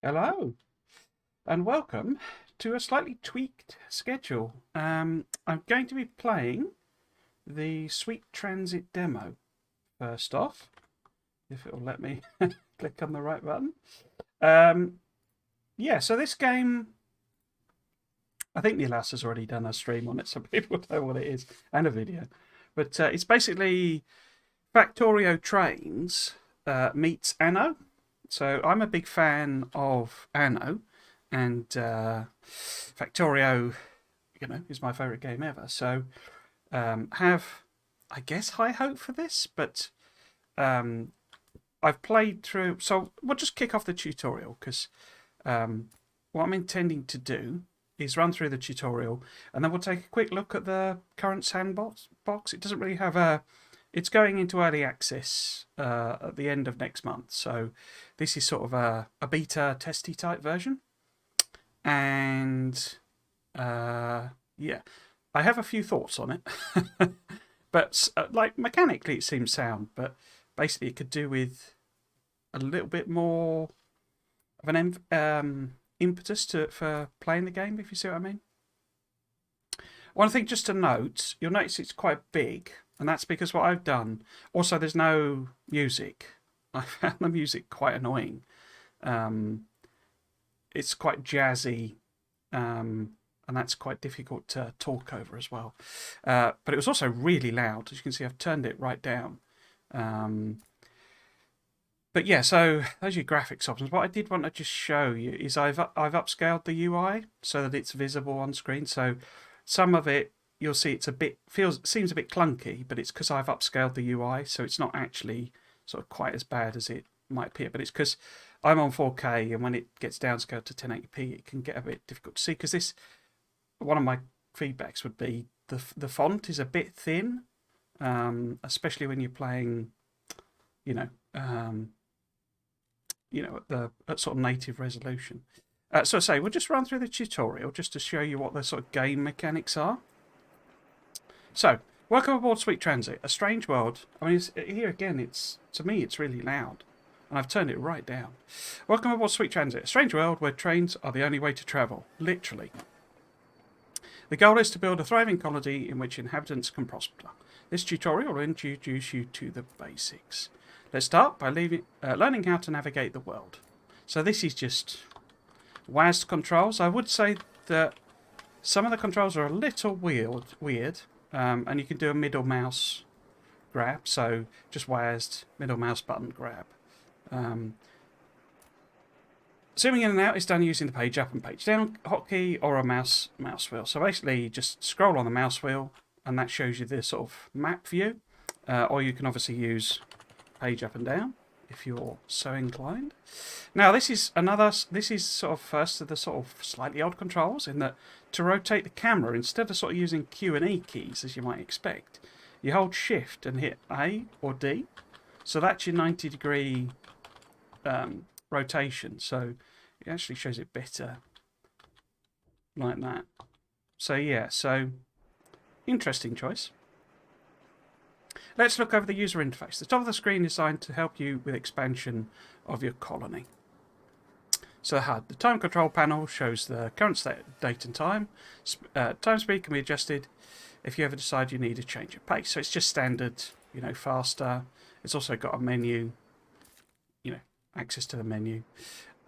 Hello, and welcome to a slightly tweaked schedule. I'm going to be playing the Sweet Transit demo first off, if it'll let me click on the right button. Um, yeah, so this game, I think Neil has already done a stream on it, so people know what it is, and a video. But it's basically Factorio Trains meets Anno. So I'm a big fan of Anno, and Factorio, is my favourite game ever. So have, I guess, high hope for this, but um, I've played through. So we'll just kick off the tutorial because what I'm intending to do is run through the tutorial, and then we'll take a quick look at the current sandbox. It doesn't really have a. It's going into early access at the end of next month, so this is sort of a beta testy type version. And yeah, I have a few thoughts on it, but like mechanically it seems sound, but basically it could do with a little bit more of an impetus for playing the game, if you see what I mean. One thing just to note, you'll notice it's quite big, and that's because what I've done. Also, there's no music. I found the music quite annoying. It's quite jazzy, and that's quite difficult to talk over as well. But it was also really loud. As you can see, I've turned it right down. But yeah, so those are your graphics options. What I did want to just show you is I've upscaled the UI so that it's visible on screen. So some of it you'll see it's a bit seems a bit clunky, but it's because I've upscaled the UI, so it's not actually sort of quite as bad as it might appear. But it's because I'm on 4K, and when it gets downscaled to 1080p, it can get a bit difficult to see. Because this, one of my feedbacks would be the font is a bit thin, especially when you're playing, you know, at sort of native resolution. So I say we'll just run through the tutorial just to show you what the sort of game mechanics are. So, welcome aboard Sweet Transit, a strange world. I mean, here again, to me, it's really loud, and I've turned it right down. Welcome aboard Sweet Transit, a strange world where trains are the only way to travel, literally. The goal is to build a thriving colony in which inhabitants can prosper. This tutorial will introduce you to the basics. Let's start by learning how to navigate the world. So this is just WASD controls. I would say that some of the controls are a little weird, and you can do a middle mouse grab. So just WASD, middle mouse button grab. Zooming in and out is done using the page up and page down hotkey or a mouse wheel. So basically, just scroll on the mouse wheel, and that shows you the sort of map view. Or you can obviously use page up and down if you're so inclined. Now this is sort of first of the sort of slightly odd controls, in that to rotate the camera, instead of sort of using Q and E keys as you might expect, you hold shift and hit A or D. So that's your 90-degree rotation. So it actually shows it better like that. So yeah, so interesting choice. Let's look over the user interface. The top of the screen is designed to help you with expansion of your colony. So the HUD, the time control panel, shows the current date and time. Time speed can be adjusted if you ever decide you need a change of pace. So it's just standard, faster. It's also got a menu, access to the menu.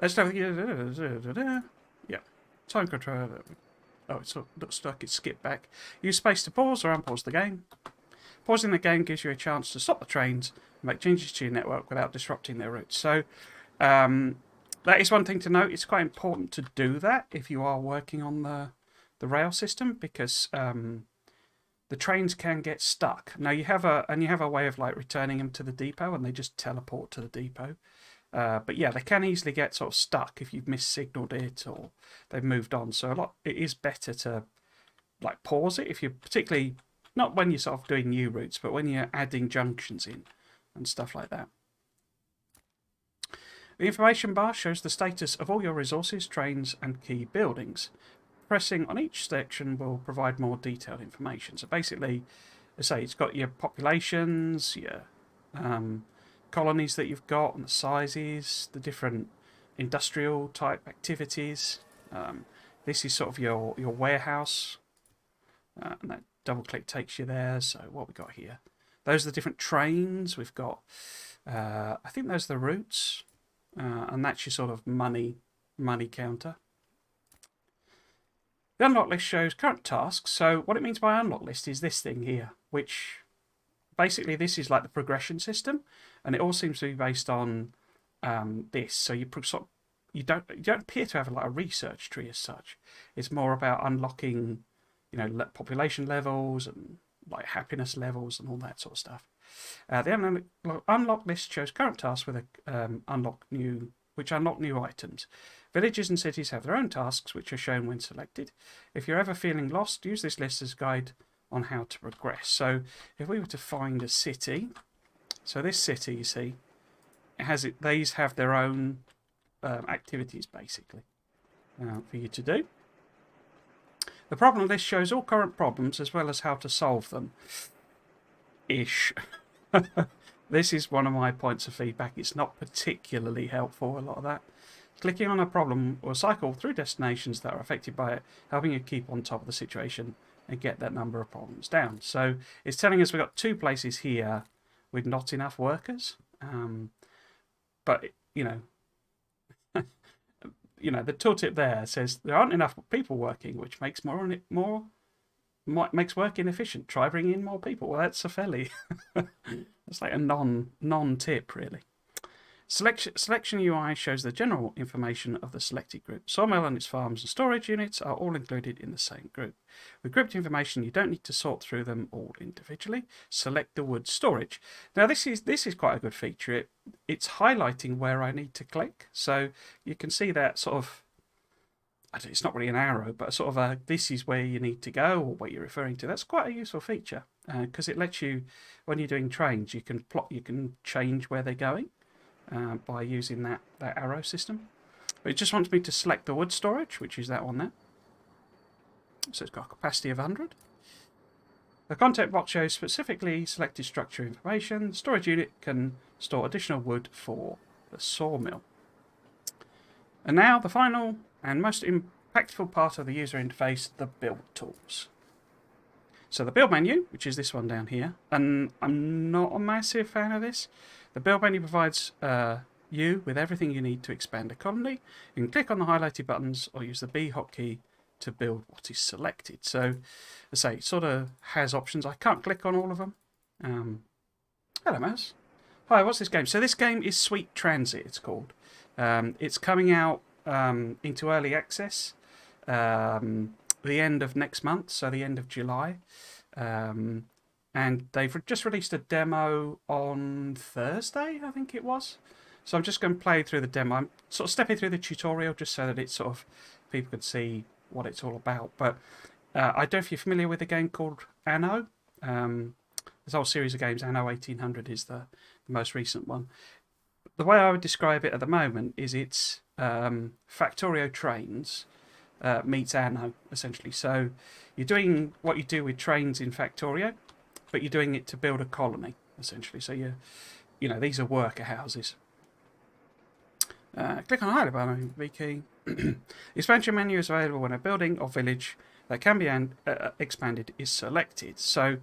Let's have yeah, time control. Oh, it looks like it's skipped back. Use space to pause or unpause the game. Pausing the game gives you a chance to stop the trains and make changes to your network without disrupting their routes. So that is one thing to note. It's quite important to do that if you are working on the rail system, because the trains can get stuck. Now you have a way of like returning them to the depot, and they just teleport to the depot. But yeah, they can easily get sort of stuck if you've missignaled it or they've moved on. So it is better to like pause it if you're particularly. Not when you're sort of doing new routes, but when you're adding junctions in and stuff like that. The information bar shows the status of all your resources, trains, and key buildings. Pressing on each section will provide more detailed information. So basically, as I say, it's got your populations, your colonies that you've got, and the sizes, the different industrial type activities. This is sort of your warehouse, and that double click takes you there. So what we got here? Those are the different trains. We've got, I think those are the routes, and that's your sort of money counter. The unlock list shows current tasks. So what it means by unlock list is this thing here, which basically this is like the progression system, and it all seems to be based on this. So you don't appear to have like a research tree as such. It's more about unlocking, population levels and like happiness levels and all that sort of stuff. The unlock list shows current tasks with unlock new items. Villages and cities have their own tasks, which are shown when selected. If you're ever feeling lost, use this list as a guide on how to progress. So if we were to find a city, so this city, you see, these have their own activities basically for you to do. The problem list shows all current problems as well as how to solve them. Ish. This is one of my points of feedback. It's not particularly helpful, a lot of that. Clicking on a problem will cycle through destinations that are affected by it, helping you keep on top of the situation and get that number of problems down. So it's telling us we've got 2 places here with not enough workers. But, the tooltip there says there aren't enough people working, which makes makes work inefficient. Try bringing in more people. Well, that's a fairly that's like a non-tip really. Selection UI shows the general information of the selected group. Sawmill and its farms and storage units are all included in the same group. With grouped information, you don't need to sort through them all individually. Select the wood storage. Now this is quite a good feature. It's highlighting where I need to click, so you can see that sort of. It's not really an arrow, but sort of this is where you need to go or what you're referring to. That's quite a useful feature because it lets you, when you're doing trains, you can change where they're going. By using that arrow system. But it just wants me to select the wood storage, which is that one there. So it's got a capacity of 100. The content box shows specifically selected structure information. The storage unit can store additional wood for the sawmill. And now the final and most impactful part of the user interface, the build tools. So the build menu, which is this one down here, and I'm not a massive fan of this. The build menu provides you with everything you need to expand a colony. You can click on the highlighted buttons or use the B hotkey to build what is selected. So, as I say, it sort of has options. I can't click on all of them. Hello, Mouse. Hi, what's this game? So this game is Sweet Transit, it's called. It's coming out into early access the end of next month, so the end of July. And they've just released a demo on Thursday, I think it was. So I'm just going to play through the demo. I'm sort of stepping through the tutorial just so that it's sort of people can see what it's all about. But I don't know if you're familiar with a game called Anno. There's a whole series of games. Anno 1800 is the most recent one. The way I would describe it at the moment is it's Factorio trains meets Anno, essentially. So you're doing what you do with trains in Factorio, but you're doing it to build a colony, essentially. So these are worker houses. Click on highlight button, V key. The expansion menu is available when a building or village that can be expanded is selected. So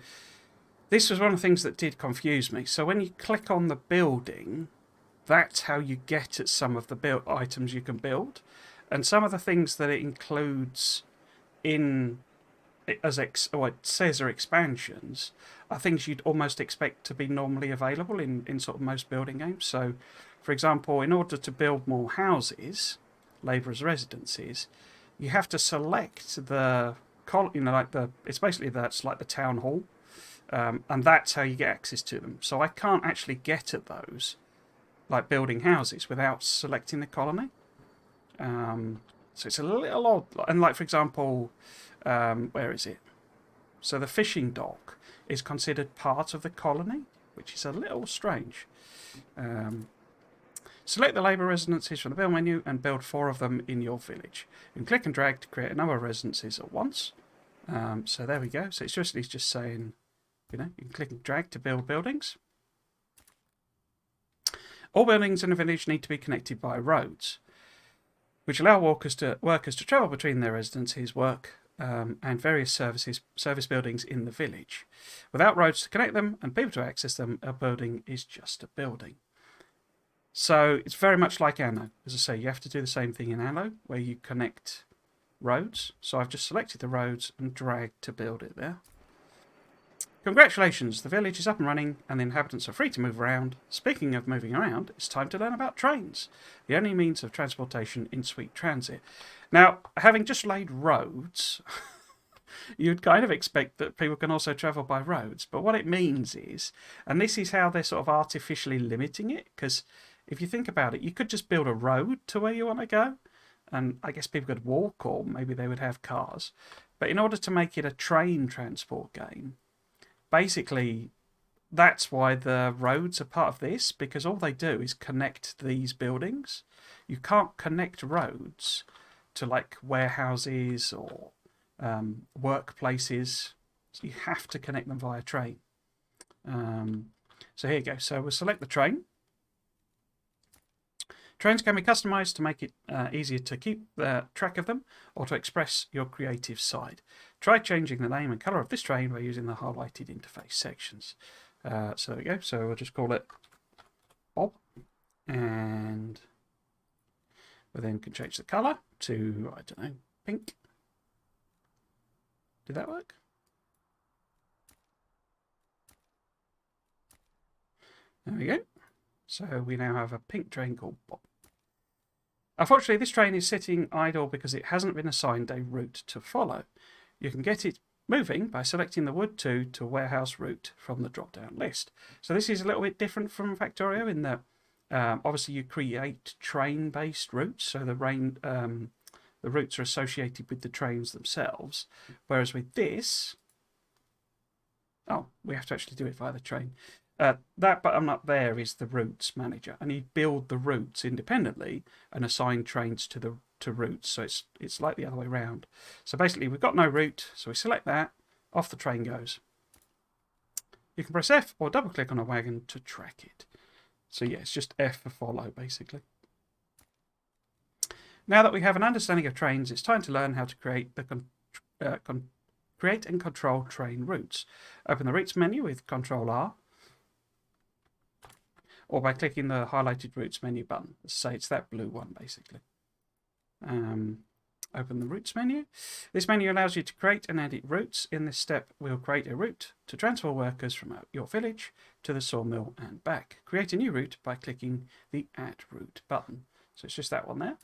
this was one of the things that did confuse me. So when you click on the building, that's how you get at some of the items you can build. And some of the things that it includes in what it says are expansions are things you'd almost expect to be normally available in sort of most building games. So, for example, in order to build more houses, labourers' residences, you have to select it's basically that's like the town hall, and that's how you get access to them. So I can't actually get at those, like building houses, without selecting the colony. So it's a little odd. And like, for example, where is it? So the fishing dock is considered part of the colony, which is a little strange. Select the labour residences from the build menu and build 4 of them in your village. You can click and drag to create a number of residences at once. So there we go. So it's just saying, you can click and drag to build buildings. All buildings in a village need to be connected by roads. which allow workers to travel between their residences, work, and various service buildings in the village. Without roads to connect them and people to access them, a building is just a building. So it's very much like Anno. As I say, you have to do the same thing in Anno, where you connect roads. So I've just selected the roads and dragged to build it there. Congratulations, the village is up and running and the inhabitants are free to move around. Speaking of moving around, it's time to learn about trains, the only means of transportation in sweet transit. Now, having just laid roads, you'd kind of expect that people can also travel by roads, but what it means is, and this is how they're sort of artificially limiting it, because if you think about it, you could just build a road to where you want to go, and I guess people could walk, or maybe they would have cars. But in order to make it a train transport game, basically, that's why the roads are part of this, because all they do is connect these buildings. You can't connect roads to like warehouses or workplaces. So you have to connect them via train. So here you go. So we'll select the train. Trains can be customised to make it easier to keep track of them or to express your creative side. Try changing the name and colour of this train by using the highlighted interface sections. So there we go. So we'll just call it Bob. And we then can change the colour to, I don't know, pink. Did that work? There we go. So we now have a pink train called Bob. Unfortunately, this train is sitting idle because it hasn't been assigned a route to follow. You can get it moving by selecting the Wood 2 to warehouse route from the drop-down list. So this is a little bit different from Factorio in that obviously you create train-based routes, so the routes are associated with the trains themselves, whereas with this, we have to actually do it via the train. That button up there is the routes manager, and you build the routes independently and assign trains to routes. So it's like the other way around. So basically, we've got no route, so we select that. Off the train goes. You can press F or double click on a wagon to track it. So yeah, it's just F for follow, basically. Now that we have an understanding of trains, it's time to learn how to create create and control train routes. Open the routes menu with Control R, or by clicking the highlighted routes menu button. Say it's that blue one, basically. Open the routes menu. This menu allows you to create and edit routes. In this step, we'll create a route to transfer workers from your village to the sawmill and back. Create a new route by clicking the Add Route button. So it's just that one there.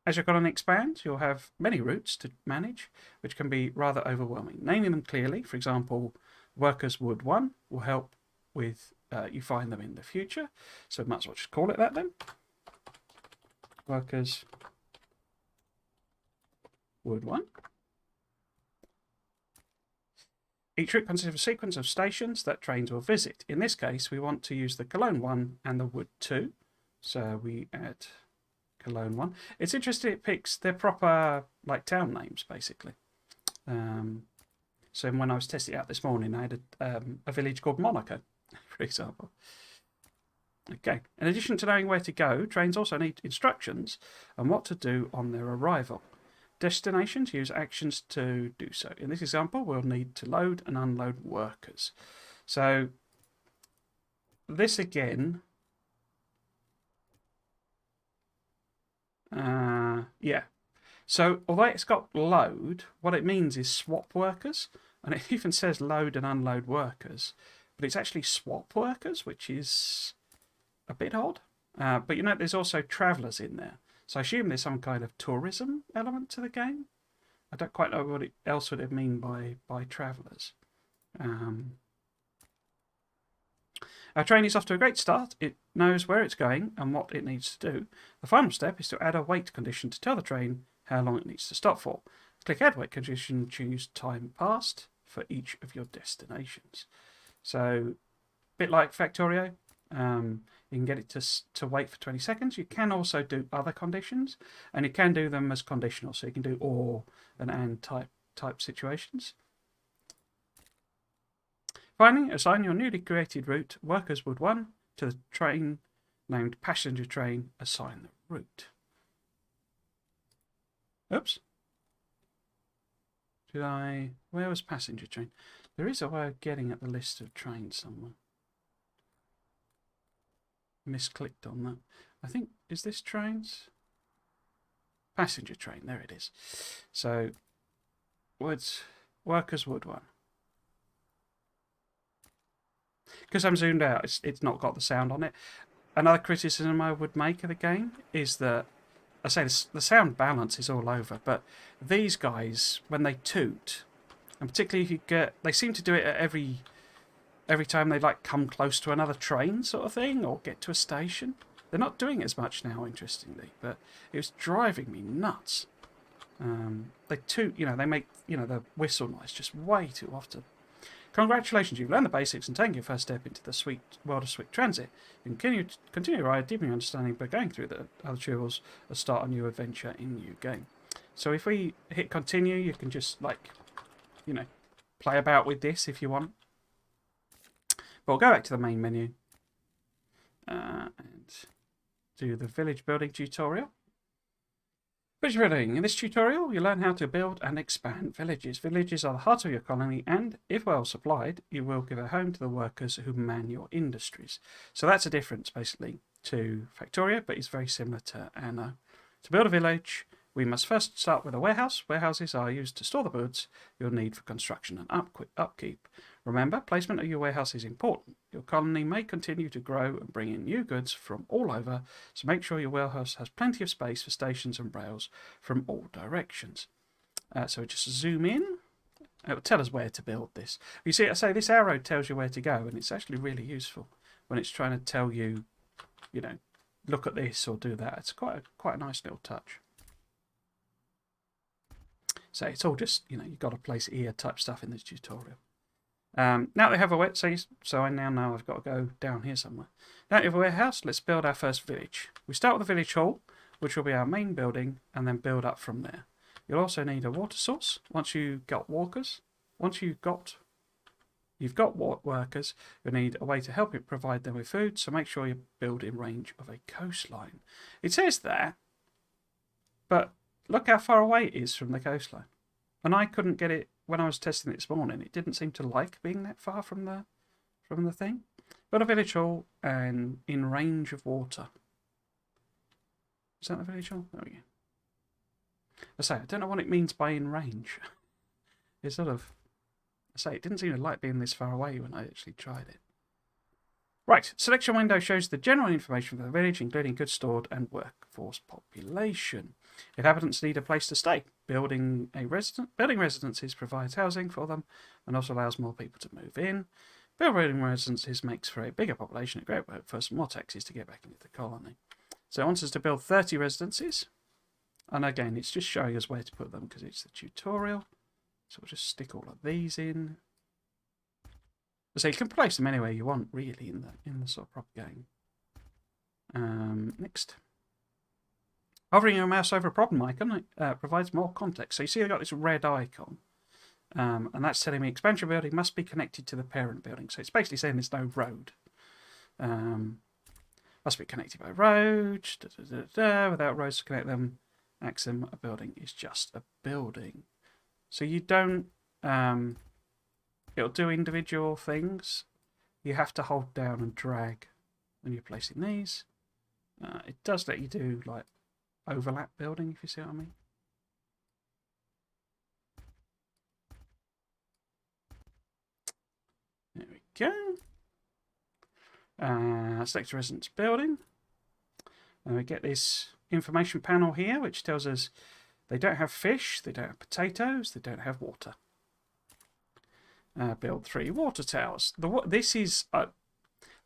As your colony expands, you'll have many routes to manage, which can be rather overwhelming. Naming them clearly, for example, Workers Wood 1 will help with you find them in the future. So might as well just call it that then. Workers Wood 1. Each route consists of a sequence of stations that trains will visit. In this case, we want to use the Cologne 1 and the Wood 2. So we add Cologne 1. It's interesting it picks their proper town names, basically. So when I was testing it out this morning, I had a village called Monaco, for example. Okay. In addition to knowing where to go, trains also need instructions on what to do on their arrival. Destinations use actions to do so. In this example, we'll need to load and unload workers. So this again, yeah. So although it's got load, what it means is swap workers, and it even says load and unload workers, but it's actually swap workers, which is a bit odd. But you know, there's also travellers in there. So I assume there's some kind of tourism element to the game. I don't quite know what else would it mean by travellers. Our train is off to a great start. It knows where it's going and what it needs to do. The final step is to add a wait condition to tell the train how long it needs to stop for. Click Add Wait Condition, choose Time Passed for each of your destinations. So, a bit like Factorio, you can get it to wait for 20 seconds. You can also do other conditions, and you can do them as conditional. So you can do or and type situations. Finally, assign your newly created route, Workers Wood 1, to the train named passenger train, assign the route. Oops. Where was passenger train? There is a way of getting at the list of trains somewhere. Misclicked on that. I think, is this trains? Passenger train, there it is. So, Workers Wood one. Because I'm zoomed out, it's not got the sound on it. Another criticism I would make of the game is that, I say the sound balance is all over, but these guys, when they toot, and particularly if you get, they seem to do it at every time they like come close to another train sort of thing, or get to a station. They're not doing it as much now, interestingly, but it was driving me nuts. They toot, they make, the whistle noise just way too often. Congratulations, you've learned the basics and taken your first step into the sweet world of swift transit. You can continue your ride, deepening your understanding by going through the other tutorials and start a new adventure in the new game. So if we hit continue, you can just, play about with this if you want. But we'll go back to the main menu and do the village building tutorial. Village building. In this tutorial, you learn how to build and expand villages. Villages are the heart of your colony, and if well supplied, you will give a home to the workers who man your industries. So that's a difference, basically, to Factorio, but it's very similar to Anno. To build a village, we must first start with a warehouse. Warehouses are used to store the goods you'll need for construction and upkeep. Remember, placement of your warehouse is important. Your colony may continue to grow and bring in new goods from all over, so make sure your warehouse has plenty of space for stations and rails from all directions. So just zoom in. It will tell us where to build this. You see, I say this arrow tells you where to go, and it's actually really useful when it's trying to tell you, look at this or do that. It's quite a nice little touch. So it's all just, you've got to place it here type stuff in this tutorial. Now they have a wet, so I now know I've got to go down here somewhere. Now we have a warehouse, let's build our first village. We start with the village hall, which will be our main building, and then build up from there. You'll also need a water source once you've got workers. Once you've got workers, you'll need a way to help it provide them with food, so make sure you build in range of a coastline. It says that, but look how far away it is from the coastline. And I couldn't get it when I was testing it this morning. It didn't seem to like being that far from the thing. But a village hall and in range of water. Is that the village hall? There we go. I don't know what it means by in range. It's sort of, it didn't seem to like being this far away when I actually tried it. Right, selection window shows the general information for the village, including goods stored and workforce population. Inhabitants need a place to stay. Building residences provides housing for them and also allows more people to move in. Building residences makes for a bigger population, a great workforce, and more taxes to get back into the colony. So it wants us to build 30 residences. And again, it's just showing us where to put them because it's the tutorial. So we'll just stick all of these in. So you can place them anywhere you want, really, in the sort of proper game. Next. Hovering your mouse over a problem icon provides more context. So you see I've got this red icon. And that's telling me expansion building must be connected to the parent building. So it's basically saying there's no road. Must be connected by road. Without roads to connect them, axiom, a building is just a building. So you don't... it'll do individual things. You have to hold down and drag when you're placing these. It does let you do like overlap building, if you see what I mean. There we go. Select residence building. And we get this information panel here, which tells us they don't have fish, they don't have potatoes, they don't have water. Build 3 water towers. This is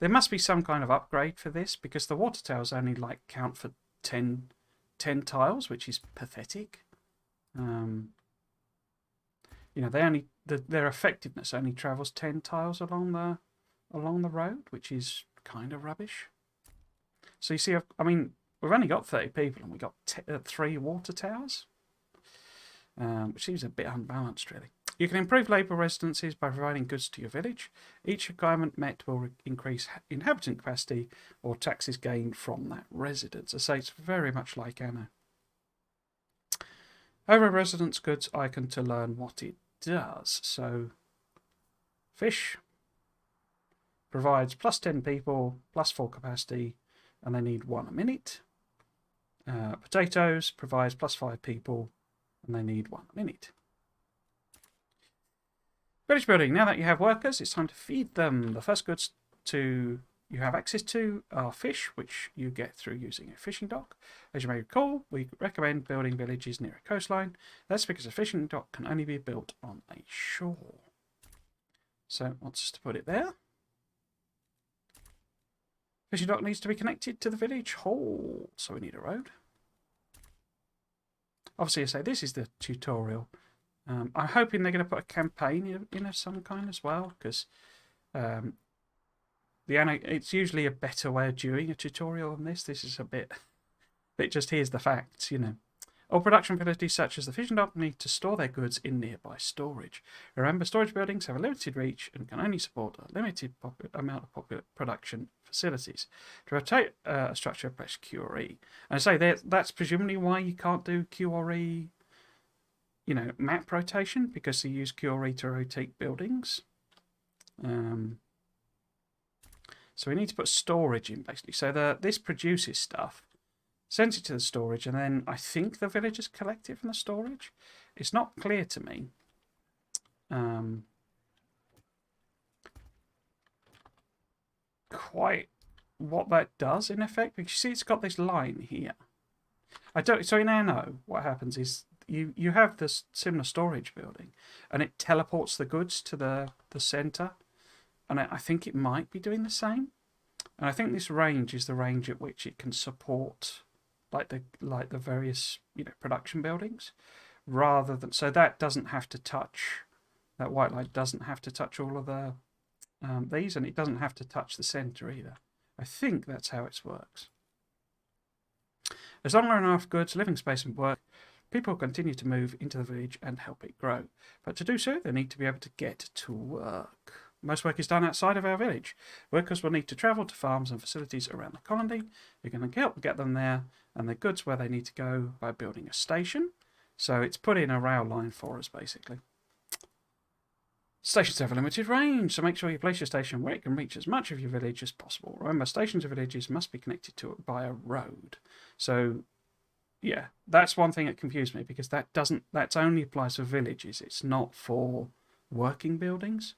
there must be some kind of upgrade for this because the water towers only count for 10 tiles, which is pathetic. Their effectiveness only travels 10 tiles along the road, which is kind of rubbish. So you see, we've only got 30 people and we got 3 water towers, which seems a bit unbalanced, really. You can improve labour residences by providing goods to your village. Each requirement met will increase inhabitant capacity or taxes gained from that residence. I say it's very much like Anna. Over a residence goods icon to learn what it does. So, fish provides plus 10 people, plus 4 capacity, and they need 1 a minute. Potatoes provides plus 5 people, and they need 1 a minute. Village building. Now that you have workers, it's time to feed them. The first goods you have access to are fish, which you get through using a fishing dock. As you may recall, we recommend building villages near a coastline. That's because a fishing dock can only be built on a shore. So it wants us to put it there. Fishing dock needs to be connected to the village hall, so we need a road. Obviously, I say this is the tutorial. I'm hoping they're going to put a campaign in of some kind as well, because it's usually a better way of doing a tutorial than this. This is a bit just here's the facts, you know. All production facilities such as the fishing dock need to store their goods in nearby storage. Remember, storage buildings have a limited reach and can only support a limited amount of production facilities. To rotate a structure, press Q or E. And I say that's presumably why you can't do Q or E, you know, map rotation, because you use Q or E to rotate buildings. So we need to put storage in, basically. So this produces stuff, sends it to the storage, and then I think the villagers collect it from the storage. It's not clear to me. Quite what that does in effect, because you see it's got this line here. So in Anno, what happens is you have this similar storage building, and it teleports the goods to the centre. And I think it might be doing the same. And I think this range is the range at which it can support like the various, you know, production buildings, rather than, so that doesn't have to touch, that white light doesn't have to touch all of the these, and it doesn't have to touch the centre either. I think that's how it works. As long as enough goods, living space and work, people continue to move into the village and help it grow. But to do so, they need to be able to get to work. Most work is done outside of our village. Workers will need to travel to farms and facilities around the colony. You're going to help get them there and the goods where they need to go by building a station. So it's put in a rail line for us, basically. Stations have a limited range, so make sure you place your station where it can reach as much of your village as possible. Remember, stations and villages must be connected to it by a road. So, yeah, that's one thing that confused me, because that only applies for villages. It's not for working buildings.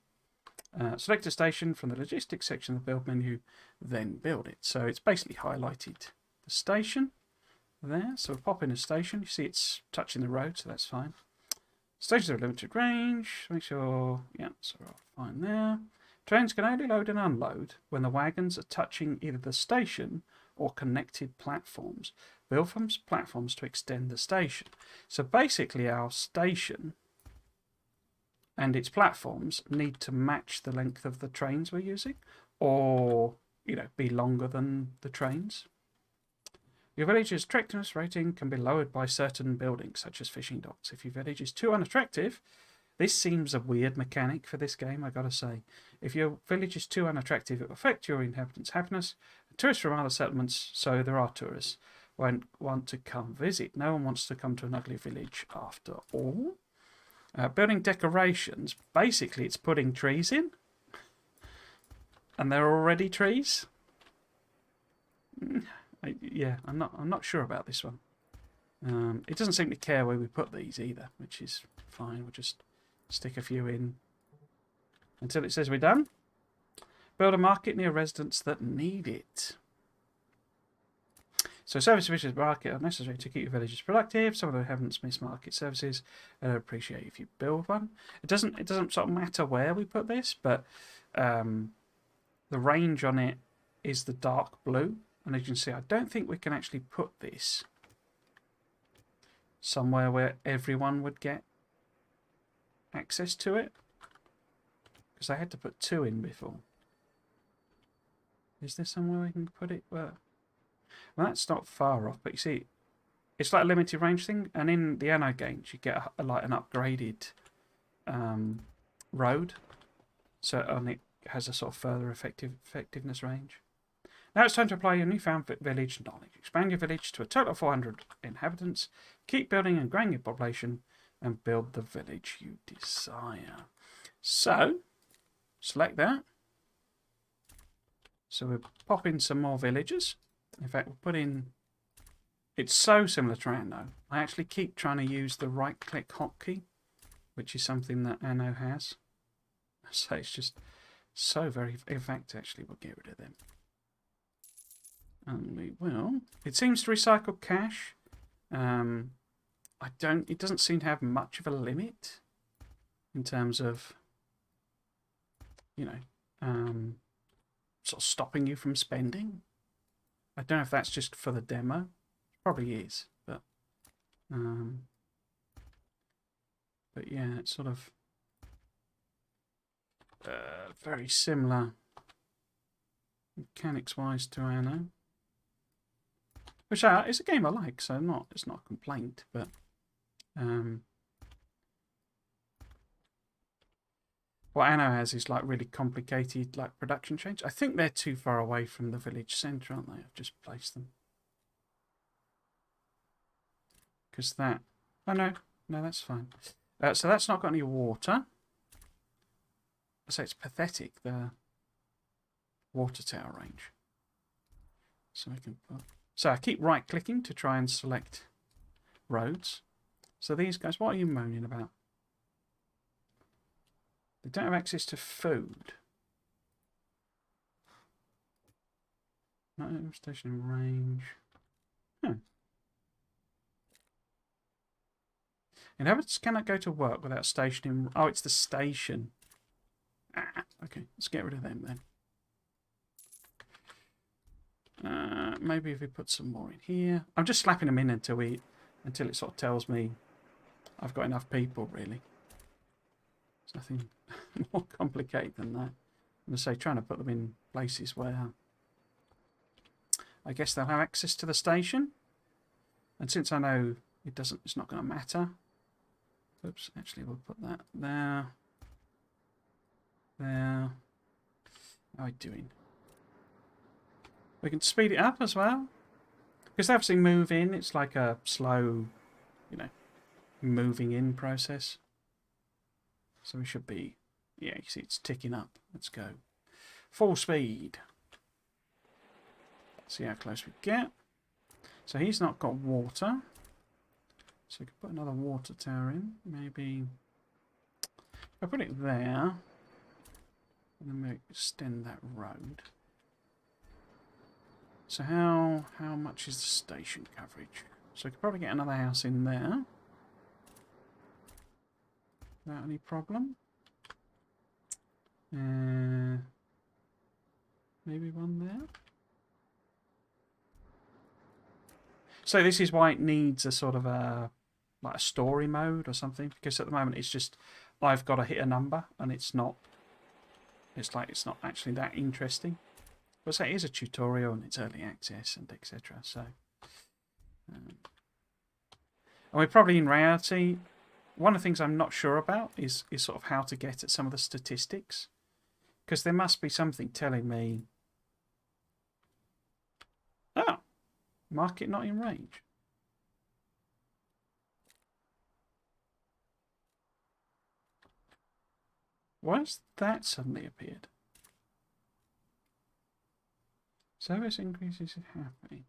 Select a station from the logistics section of the build menu, then build it. So it's basically highlighted the station there. So we'll pop in a station. You see it's touching the road, so that's fine. Stations have a limited range. Make sure, yeah, so fine there. Trains can only load and unload when the wagons are touching either the station or connected platforms. Build from platforms to extend the station. So basically our station and its platforms need to match the length of the trains we're using, or, you know, be longer than the trains. Your village's attractiveness rating can be lowered by certain buildings, such as fishing docks. If your village is too unattractive, this seems a weird mechanic for this game, I gotta say. If your village is too unattractive, it will affect your inhabitants' happiness. Tourists from other settlements, so there are tourists, won't want to come visit. No one wants to come to an ugly village after all. Building decorations, basically it's putting trees in, and there are already trees. Yeah, I'm not sure about this one. It doesn't seem to care where we put these either, which is fine. We'll just stick a few in until it says we're done. Build a market near residents that need it. So service efficient market are necessary to keep your villages productive. Some of them haven't missed market services. I appreciate if you build one. It doesn't sort of matter where we put this, but the range on it is the dark blue. And as you can see, I don't think we can actually put this somewhere where everyone would get access to it, because I had to put 2 in before. Is there somewhere we can put it? Well, that's not far off, but you see, it's like a limited range thing, and in the Anno games you get like an upgraded road, so it has a sort of further effectiveness range. Now it's time to apply your newfound village knowledge. Expand your village to a total of 400 inhabitants. Keep building and growing your population, and build the village you desire. So, select that. So we'll pop in some more villagers. In fact, we'll put in... It's so similar to Anno. I actually keep trying to use the right-click hotkey, which is something that Anno has. So it's just so very... In fact, actually, we'll get rid of them. And we will. It seems to recycle cash. It doesn't seem to have much of a limit in terms of, sort of stopping you from spending. I don't know if that's just for the demo. Probably is, but yeah, it's sort of very similar mechanics-wise to Anno. Which is a game I like, so it's not a complaint, but what Anno has is like really complicated like production chains. I think they're too far away from the village centre, aren't they? I've just placed them. Because that... Oh no, that's fine. So that's not got any water. So it's pathetic, the water tower range. So we can put... So I keep right-clicking to try and select roads. So these guys, what are you moaning about? They don't have access to food. No station in range. Inhabitants cannot go to work without stationing... Oh, it's the station. Okay, let's get rid of them then. Maybe if we put some more in here. I'm just slapping them in until it sort of tells me I've got enough people, really. There's nothing more complicated than that. I'm going to say trying to put them in places where I guess they'll have access to the station. And since I know it's not going to matter. Oops, actually we'll put that there. There. How are we doing? We can speed it up as well. Because they obviously move in. It's like a slow, moving in process. So we should be... Yeah, you see it's ticking up. Let's go. Full speed. See how close we get. So he's not got water. So we could put another water tower in. Maybe... If I put it there... And then we extend that road. So how much is the station coverage? So we could probably get another house in there. Without any problem. Maybe one there. So this is why it needs a sort of a story mode or something, because at the moment it's just I've got to hit a number and it's not actually that interesting. But say it is a tutorial and it's early access and etc. So and we're probably in reality, one of the things I'm not sure about is sort of how to get at some of the statistics, because there must be something telling me, oh, market not in range. Why has that suddenly appeared? Service increases are happening.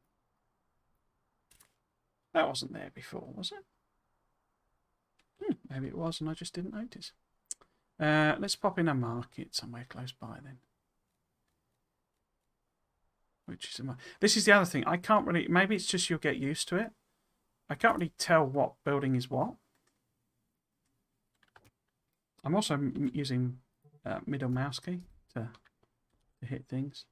That wasn't there before, was it? Maybe it was and I just didn't notice. Let's pop in a market somewhere close by then. Which is this is the other thing. I can't really... Maybe it's just you'll get used to it. I can't really tell what building is what. I'm also using middle mouse key to hit things.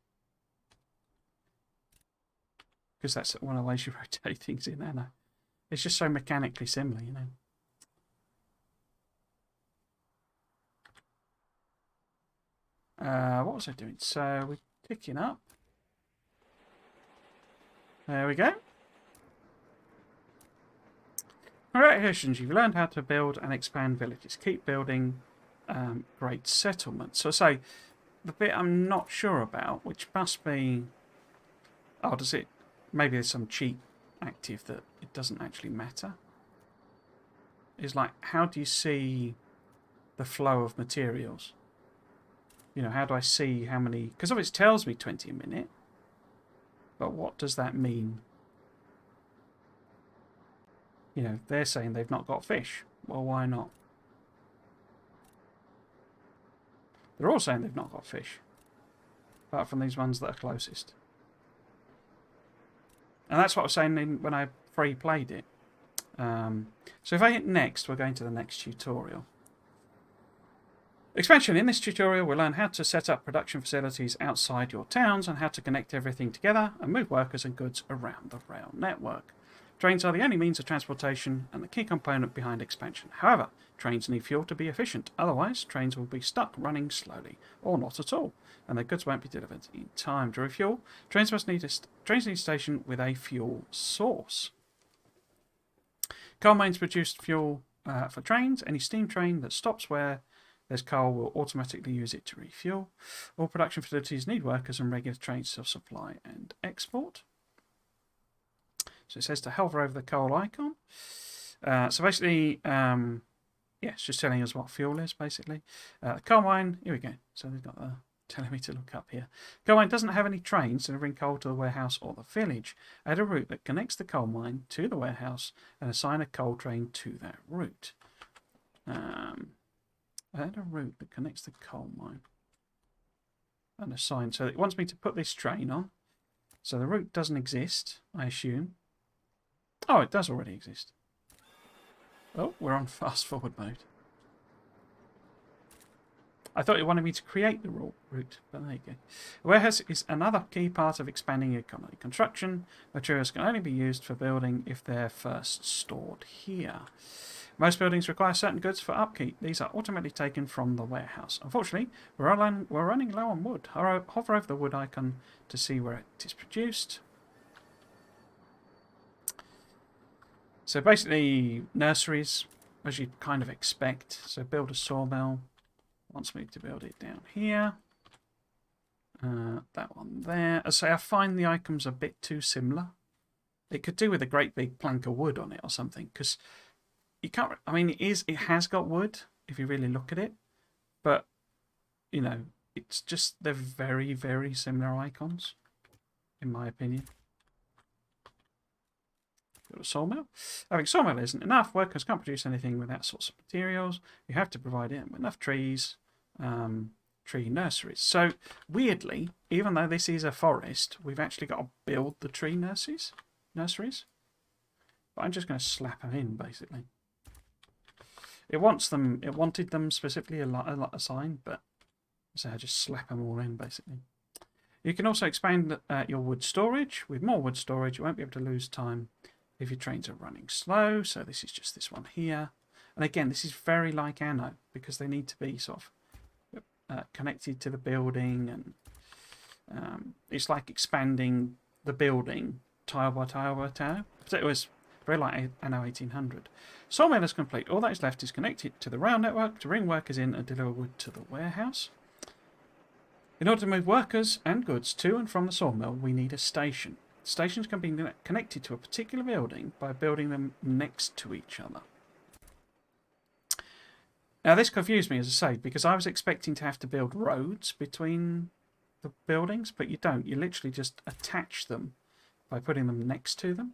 Because that's one of the ways you rotate things in Anno. It's just so mechanically similar, you know. What was I doing? So we're picking up. There we go. Congratulations, you've learned how to build and expand villages. Keep building great settlements. So say the bit I'm not sure about, which must be... Oh, does it... Maybe there's some cheat active that it doesn't actually matter. Is like, how do you see the flow of materials? You know, how do I see how many... Because if it tells me 20 a minute, but what does that mean? You know, they're saying they've not got fish. Well, why not? They're all saying they've not got fish. Apart from these ones that are closest. And that's what I was saying when I free-played it. So if I hit next, we're going to the next tutorial. Expansion. In this tutorial, we'll learn how to set up production facilities outside your towns and how to connect everything together and move workers and goods around the rail network. Trains are the only means of transportation and the key component behind expansion. However, trains need fuel to be efficient. Otherwise, trains will be stuck running slowly or not at all, and their goods won't be delivered in time. To refuel, trains need a station with a fuel source. Coal mines produce fuel for trains. Any steam train that stops where there's coal will automatically use it to refuel. All production facilities need workers and regular trains to supply and export. So it says to hover over the coal icon. So basically, yeah, it's just telling us what fuel is, basically. The coal mine, here we go. So they've got telling me to look up here. Coal mine doesn't have any trains delivering coal to the warehouse or the village. Add a route that connects the coal mine to the warehouse and assign a coal train to that route. Add a route that connects the coal mine and assign. So it wants me to put this train on. So the route doesn't exist, I assume. Oh, it does already exist. Oh, we're on fast forward mode. I thought it wanted me to create the route, but there you go. The warehouse is another key part of expanding economy. Construction materials can only be used for building if they're first stored here. Most buildings require certain goods for upkeep. These are automatically taken from the warehouse. Unfortunately, we're running low on wood. Hover over the wood icon to see where it is produced. So basically, nurseries, as you'd kind of expect. So build a sawmill. Wants me to build it down here. That one there. As I say, I find the icons a bit too similar. It could do with a great big plank of wood on it or something, because you can't. I mean, it has got wood if you really look at it, but you know, it's just they're very, very similar icons, in my opinion. Got a sawmill. Having sawmill isn't enough. Workers can't produce anything with that sorts of materials. You have to provide it with enough trees, tree nurseries. So weirdly, even though this is a forest, we've actually got to build the tree nurseries. But I'm just going to slap them in, basically. It wanted them specifically assigned, but so I just slap them all in, basically. You can also expand your wood storage. With more wood storage, you won't be able to lose time if your trains are running slow. So this is just this one here. And again, this is very like Anno, because they need to be sort of connected to the building. And it's like expanding the building tile by tile by tile. So it was very like Anno 1800. Sawmill is complete. All that is left is connected to the rail network to bring workers in and deliver wood to the warehouse. In order to move workers and goods to and from the sawmill, we need a station. Stations can be connected to a particular building by building them next to each other. Now this confused me, as I say, because I was expecting to have to build roads between the buildings, but you don't. You literally just attach them by putting them next to them.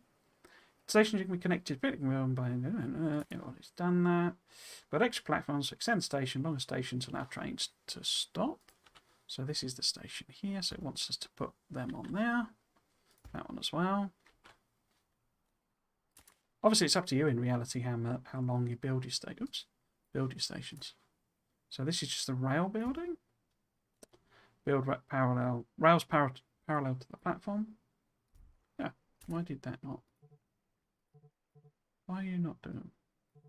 Stations can be connected by it's done that. But extra platforms extend the station, longer stations allow trains to stop. So this is the station here, so it wants us to put them on there. That one as well. Obviously, it's up to you in reality how long you build your stations. So this is just the rail building. Build rails parallel to the platform. Yeah, why did that not? Why are you not doing it?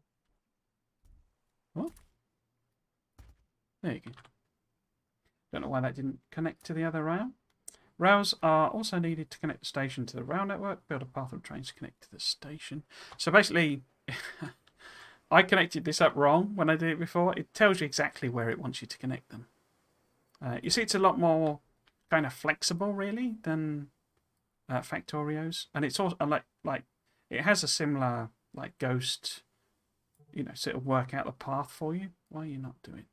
What? There you go. Don't know why that didn't connect to the other rail. Rails are also needed to connect the station to the rail network. Build a path of trains to connect to the station. So basically, I connected this up wrong when I did it before. It tells you exactly where it wants you to connect them. You see, it's a lot more kind of flexible, really, than Factorio's, and it's also like it has a similar like ghost, so it'll work out the path for you. Why are you not doing?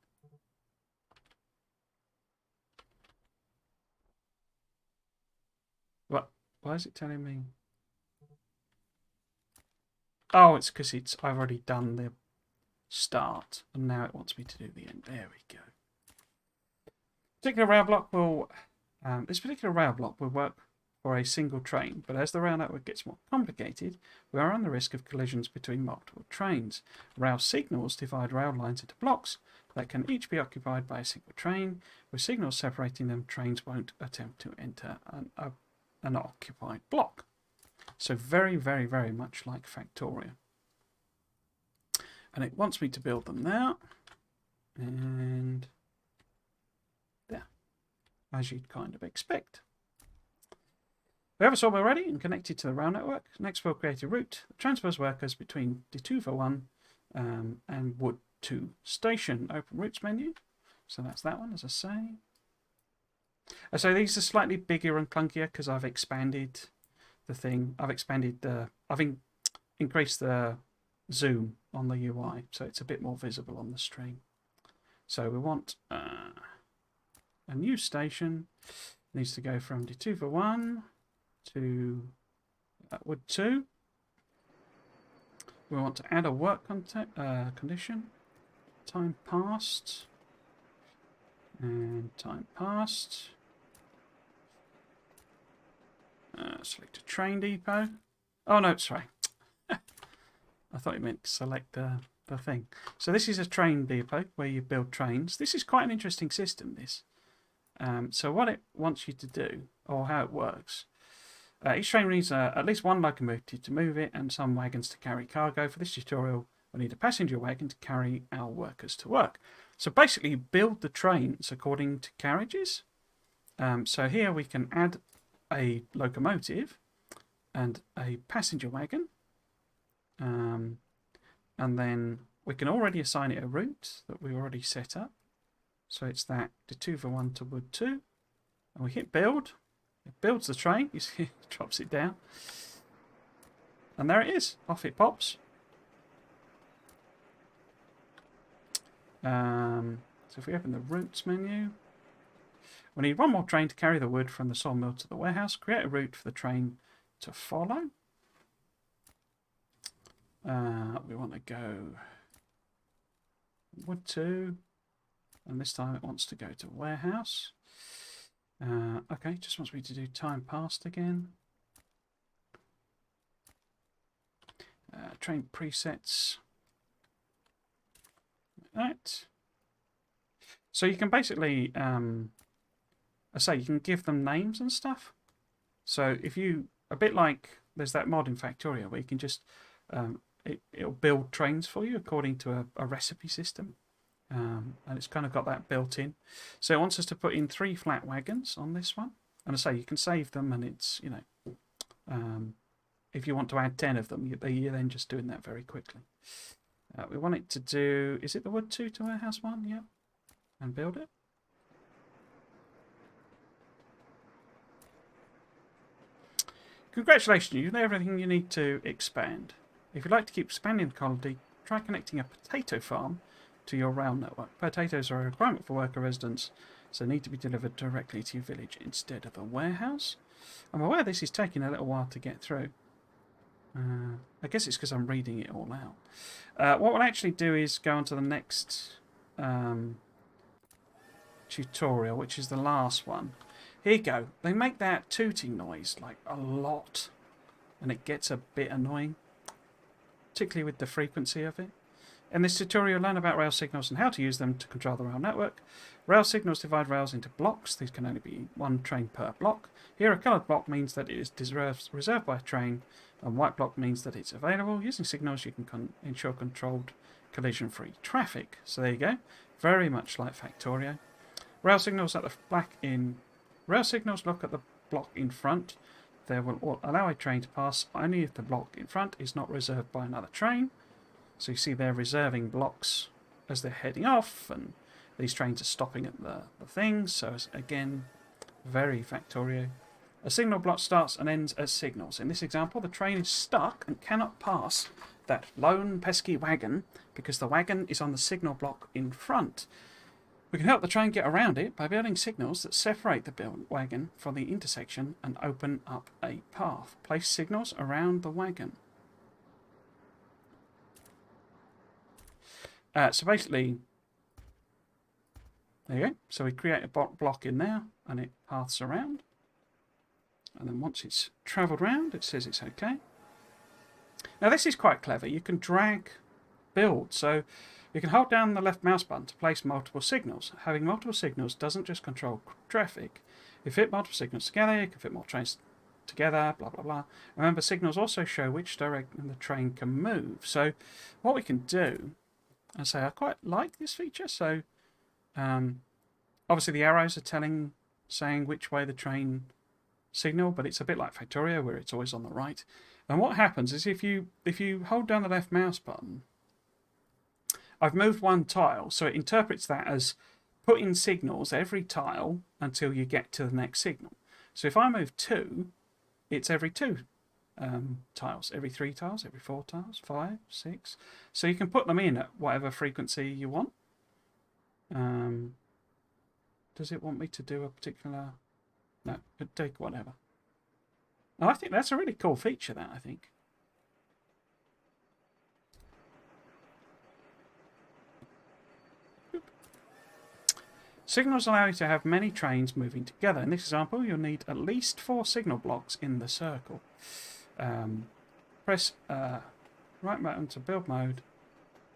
What? Why is it telling me? Oh, it's because I've already done the start, and now it wants me to do the end. There we go. This particular rail block will work for a single train, but as the rail network gets more complicated, we are on the risk of collisions between multiple trains. Rail signals divide rail lines into blocks that can each be occupied by a single train. With signals separating them, trains won't attempt to enter an occupied block. So very, very, very much like Factorio. And it wants me to build them there. And there. As you'd kind of expect. We have a sawmill ready and connected to the rail network. Next we'll create a route that transfers workers between Detuva 1 and Wood 2 station. Open routes menu. So that's that one, as I say. So these are slightly bigger and clunkier because I've expanded the thing. I've increased the zoom on the UI, so it's a bit more visible on the stream. So we want a new station. It needs to go from Detuva 1 to Wood 2. We want to add a work condition. Time passed. And time passed. Select a train depot. Oh no, sorry. I thought you meant select the thing. So this is a train depot where you build trains. This is quite an interesting system, this. So what it wants you to do, or how it works, each train needs at least one locomotive to move it and some wagons to carry cargo. For this tutorial, we need a passenger wagon to carry our workers to work. So basically, you build the trains according to carriages. So here we can add a locomotive and a passenger wagon. And then we can already assign it a route that we already set up. So it's that Detuva 1 to Wood 2. And we hit build. It builds the train. You see, it drops it down. And there it is. Off it pops. So if we open the routes menu, we need one more train to carry the wood from the sawmill to the warehouse. Create a route for the train to follow. We want to go Wood 2, and this time it wants to go to warehouse. Okay, just wants me to do time passed again. Train presets. Like that. So you can basically, you can give them names and stuff. So if you, a bit like, there's that mod in Factorio where you can just, it'll build trains for you according to a recipe system. And it's kind of got that built in. So it wants us to put in 3 flat wagons on this one. And I say you can save them, and it's, if you want to add 10 of them, you're then just doing that very quickly. We want it to do, is it the Wood 2 to warehouse 1? Yep. And build it. Congratulations, you've done everything you need to expand. If you'd like to keep expanding the colony, try connecting a potato farm to your rail network. Potatoes are a requirement for worker residents, so need to be delivered directly to your village instead of a warehouse. I'm aware this is taking a little while to get through. I guess it's because I'm reading it all out. What we'll actually do is go on to the next tutorial, which is the last one. Here you go. They make that tooting noise like a lot, and it gets a bit annoying, particularly with the frequency of it. In this tutorial, learn about rail signals and how to use them to control the rail network. Rail signals divide rails into blocks. These can only be 1 train per block. Here, a coloured block means that it is reserved by a train, and white block means that it's available. Using signals, you can ensure controlled collision-free traffic. So there you go. Very much like Factorio. Rail signals look at the block in front. They will allow a train to pass only if the block in front is not reserved by another train. So you see they're reserving blocks as they're heading off, and these trains are stopping at the things. So again, very Factorio. A signal block starts and ends as signals. In this example, the train is stuck and cannot pass that lone pesky wagon because the wagon is on the signal block in front. We can help the train get around it by building signals that separate the wagon from the intersection and open up a path. Place signals around the wagon. So basically, there you go. So we create a block in there and it paths around. And then once it's travelled round, it says it's okay. Now this is quite clever. You can drag build. So you can hold down the left mouse button to place multiple signals. Having multiple signals doesn't just control traffic. You fit multiple signals together, you can fit more trains together, blah, blah, blah. Remember, signals also show which direction the train can move. So what we can do, and say I quite like this feature. So obviously the arrows are saying which way the train signal, but it's a bit like Factorio where it's always on the right. And what happens is if you hold down the left mouse button, I've moved one tile, so it interprets that as put in signals every tile until you get to the next signal. So if I move 2, it's every 2 tiles, every 3 tiles, every 4 tiles, 5, 6. So you can put them in at whatever frequency you want. Does it want me to do a particular... No, but take whatever. Oh, I think that's a really cool feature, that, I think. Oop. Signals allow you to have many trains moving together. In this example, you'll need at least 4 signal blocks in the circle. Press right button to build mode.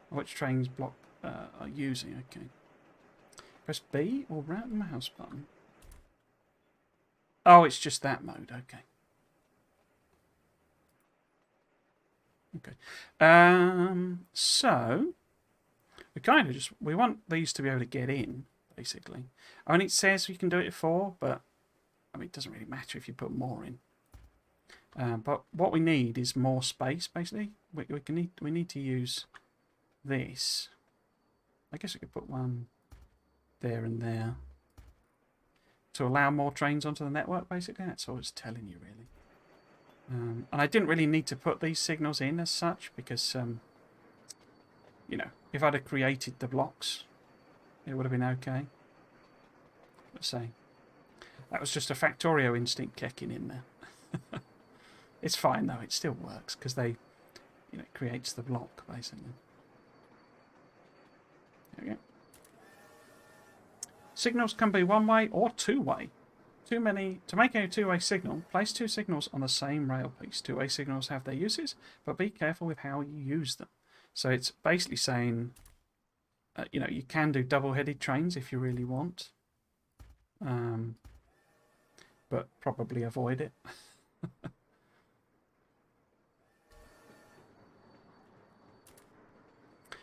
Which trains block are using? Okay. Press B or right mouse button. Oh, it's just that mode. Okay. Okay. So we kind of we want these to be able to get in, basically. I mean, it says we can do it at 4, but I mean, it doesn't really matter if you put more in. But what we need is more space, basically. We need to use this. I guess we could put one there and there to allow more trains onto the network, basically. That's all it's telling you, really. And I didn't really need to put these signals in as such because, you know, if I'd have created the blocks, it would have been okay. Let's say that was just a Factorio instinct kicking in there. It's fine though; it still works because they, you know, it creates the block basically. There we go. Signals can be one-way or two-way. To make a two-way signal, place 2 signals on the same rail piece. Two-way signals have their uses, but be careful with how you use them. So it's basically saying, you know, you can do double-headed trains if you really want, but probably avoid it.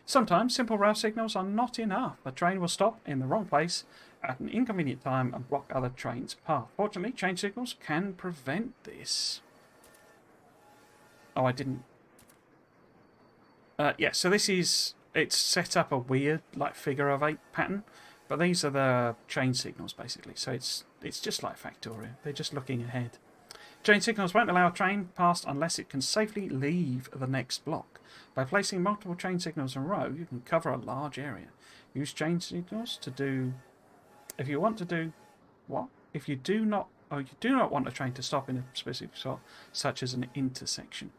Sometimes simple rail signals are not enough. A train will stop in the wrong place at an inconvenient time and block other trains' path. Fortunately, chain signals can prevent this. Oh, I didn't... yeah, so this is... It's set up a weird, like, figure-of-8 pattern, but these are the chain signals, basically. So it's just like Factorio. They're just looking ahead. Chain signals won't allow a train past unless it can safely leave the next block. By placing multiple chain signals in a row, you can cover a large area. Use chain signals to do... If you want to do... What? If you do not... Oh, you do not want a train to stop in a specific spot, such as an intersection.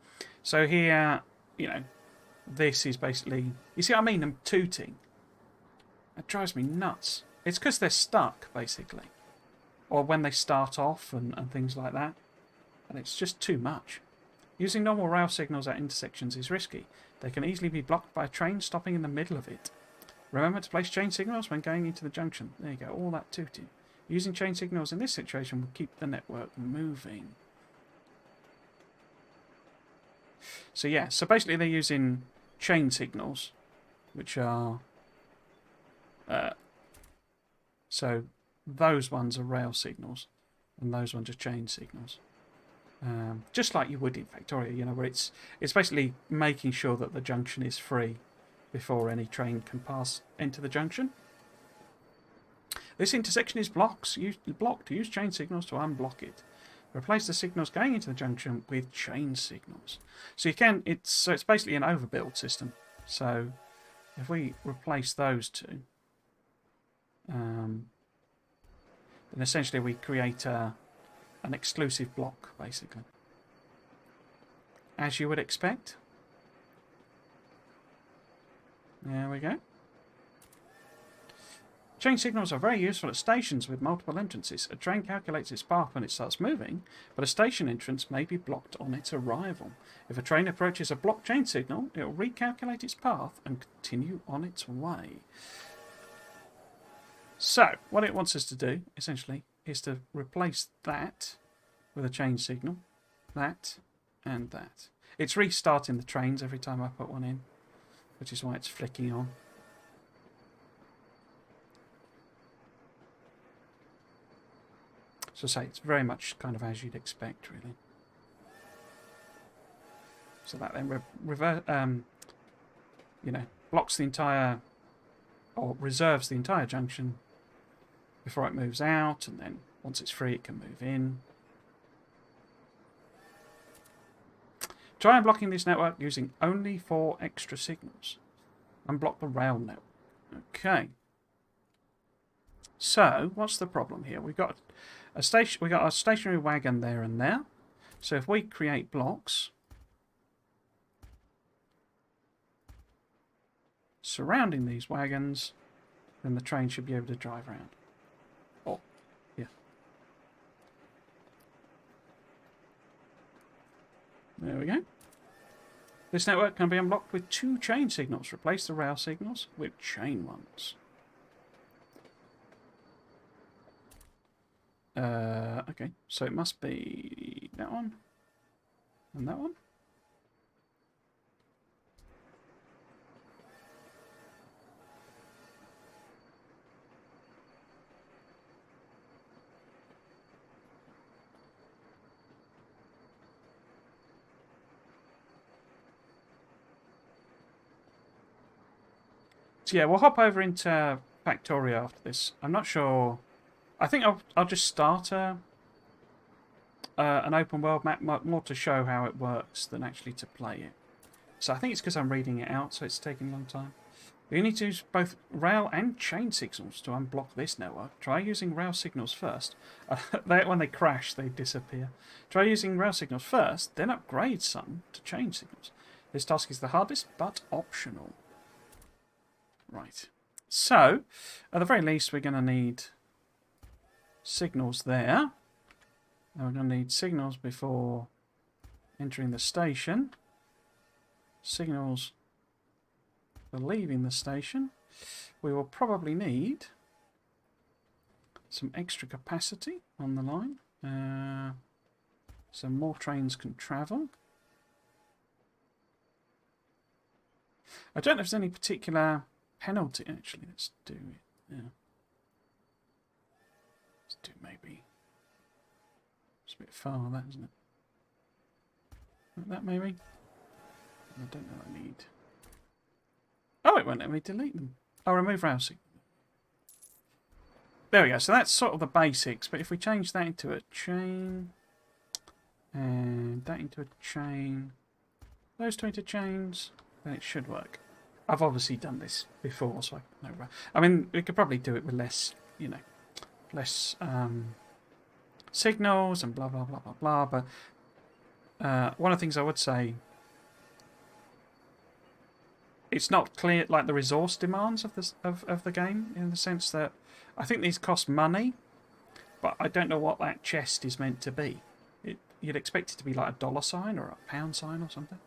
So here, you know, this is basically... You see what I mean? I'm tooting. That drives me nuts. It's because they're stuck, basically. Or when they start off and things like that. And it's just too much. Using normal rail signals at intersections is risky. They can easily be blocked by a train stopping in the middle of it. Remember to place chain signals when going into the junction. There you go, all that tooting. Using chain signals in this situation will keep the network moving. So yeah, so basically they're using chain signals, which are... so those ones are rail signals, and those ones are chain signals. just like you would in Factorio, you know, where it's basically making sure that the junction is free before any train can pass into the junction. This intersection is blocked. Use chain signals to unblock it. Replace the signals going into the junction with chain signals. So you can. It's basically an overbuild system. So if we replace those two, then essentially we create an exclusive block, basically, as you would expect. There we go. Chain signals are very useful at stations with multiple entrances. A train calculates its path when it starts moving, but a station entrance may be blocked on its arrival. If a train approaches a blocked chain signal, it will recalculate its path and continue on its way. So, what it wants us to do, essentially, is to replace that with a chain signal, that, and that. It's restarting the trains every time I put one in, which is why it's flicking on. So say it's very much kind of as you'd expect, really. So that then blocks the entire, or reserves the entire junction before it moves out, and then once it's free, it can move in. Try unblocking this network using only 4 extra signals. Unblock the rail network. Okay. So what's the problem here? We've got a station. We got a stationary wagon there and there. So if we create blocks surrounding these wagons, then the train should be able to drive around. Oh, yeah. There we go. This network can be unlocked with 2 chain signals. Replace the rail signals with chain ones. Okay, so it must be that one and that one. So yeah, we'll hop over into Factorio after this. I'm not sure. I think I'll just start an open world map more to show how it works than actually to play it. So I think it's because I'm reading it out, so it's taking a long time. You need to use both rail and chain signals to unblock this network. Try using rail signals first. When they crash, they disappear. Try using rail signals first, then upgrade some to chain signals. This task is the hardest, but optional. Right. So, at the very least, we're going to need signals there. And we're going to need signals before entering the station. Signals for leaving the station. We will probably need some extra capacity on the line. So more trains can travel. I don't know if there's any particular penalty, actually. Let's do it. Yeah. Let's do maybe. It's a bit far, that, isn't it? Like that, maybe? I don't know what I need. Oh, it won't let me delete them. I'll remove rousing. There we go. So that's sort of the basics. But if we change that into a chain, and that into a chain, those two into chains, then it should work. I've obviously done this before, so I know. I mean, we could probably do it with less, less signals and blah blah blah blah blah. But one of the things I would say, it's not clear, like the resource demands of this of the game, in the sense that I think these cost money, but I don't know what that chest is meant to be. You'd expect it to be like a $sign or a pound sign or something.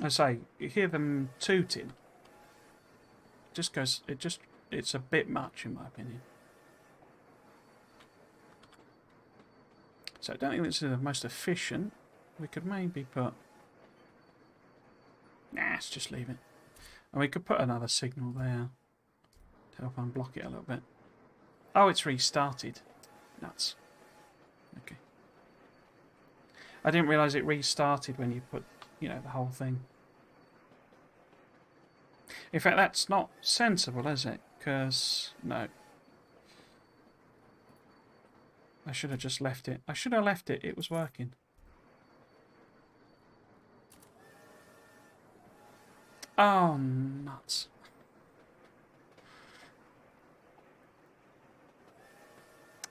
I say, you hear them tooting. It's a bit much in my opinion. So I don't think this is the most efficient. We could maybe put Nah, let's just leave it. And we could put another signal there to help unblock it a little bit. Oh, it's restarted. Nuts. Okay. I didn't realise it restarted when you put, you know, the whole thing. In fact, that's not sensible, is it? Because, no. I should have just left it. I should have left it. It was working. Oh, nuts.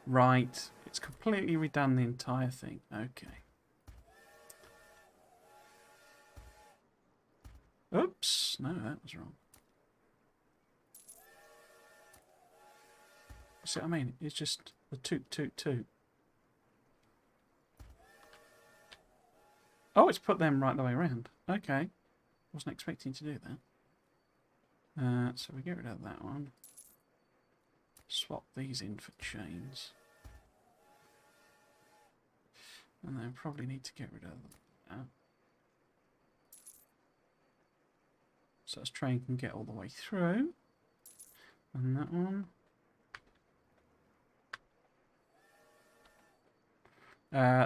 Right. It's completely redone the entire thing. Okay. Oops. No, that was wrong. See what I mean? It's just the toot, toot, toot. Oh, it's put them right the way around. Okay. Wasn't expecting to do that. So we get rid of that one. Swap these in for chains. And then probably need to get rid of that. So this train can get all the way through. And that one.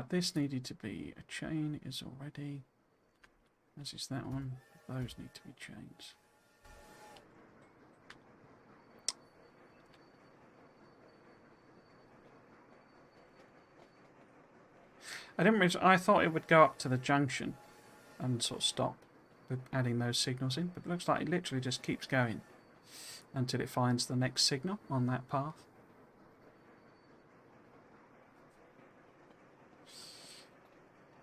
This needed to be a chain, is already. As is that one. Those need to be chains. I thought it would go up to the junction and sort of stop with adding those signals in, but it looks like it literally just keeps going until it finds the next signal on that path.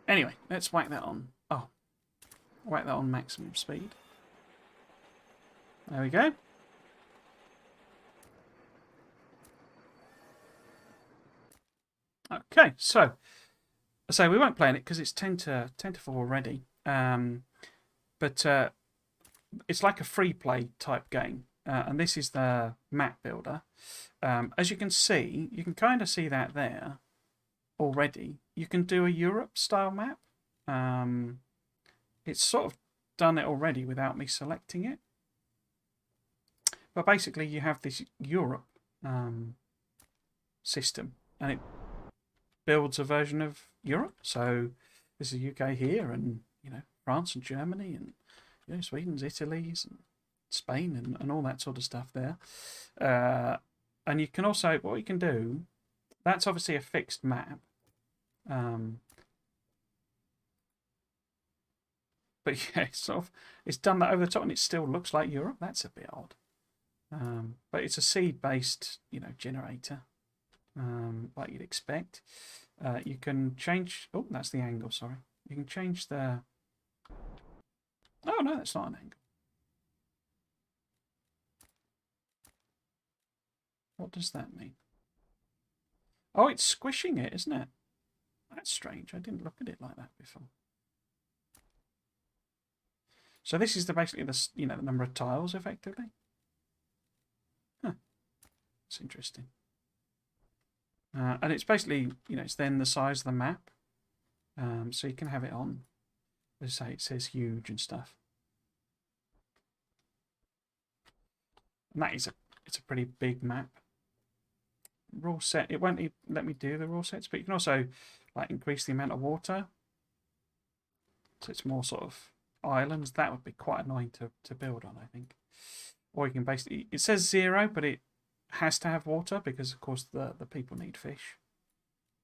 Anyway, let's whack that on. Oh, whack that on maximum speed. There we go. Okay, so we won't play in it because it's 10 to 4 already. But it's like a free play type game, and this is the map builder. As you can see, you can kind of see that there already. You can do a Europe style map. It's sort of done it already without me selecting it. But basically you have this Europe system, and it builds a version of Europe. So this is UK here, and you know, France and Germany, and you know, Sweden's, Italy's, and Spain, and all that sort of stuff there. And you can also, what you can do, that's obviously a fixed map. But yeah, it's done that over the top, and it still looks like Europe. That's a bit odd. But it's a seed-based, you know, generator, like you'd expect. You can change. Oh, that's the angle. Sorry, you can change the. Oh no, that's not an angle. What does that mean? Oh, it's squishing it, isn't it? That's strange. I didn't look at it like that before. So this is basically the, you know, the number of tiles effectively. Huh. That's interesting. And it's basically, you know, it's then the size of the map. So you can have it on. As I say, it says huge and stuff. And that is it's a pretty big map. Rule set, it won't let me do the rule sets, but you can also like increase the amount of water. So it's more sort of islands. That would be quite annoying to build on, I think. Or you can basically, it says 0, but it has to have water because of course the people need fish.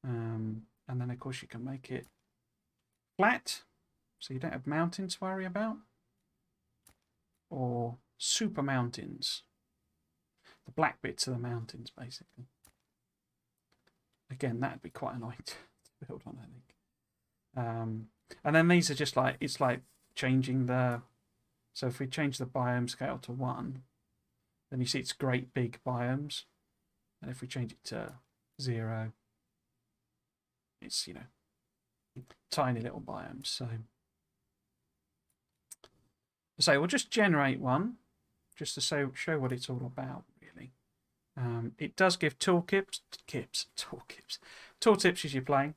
And then of course you can make it flat, so you don't have mountains to worry about. Or super mountains. The black bits are the mountains, basically. Again, that'd be quite annoying to build on, I think. And then these are just like, it's like changing the, so if we change the biome scale to 1, then you see it's great big biomes. And if we change it to 0, it's, you know, tiny little biomes. So we'll just generate one, just to show what it's all about, really. It does give tooltips as you're playing.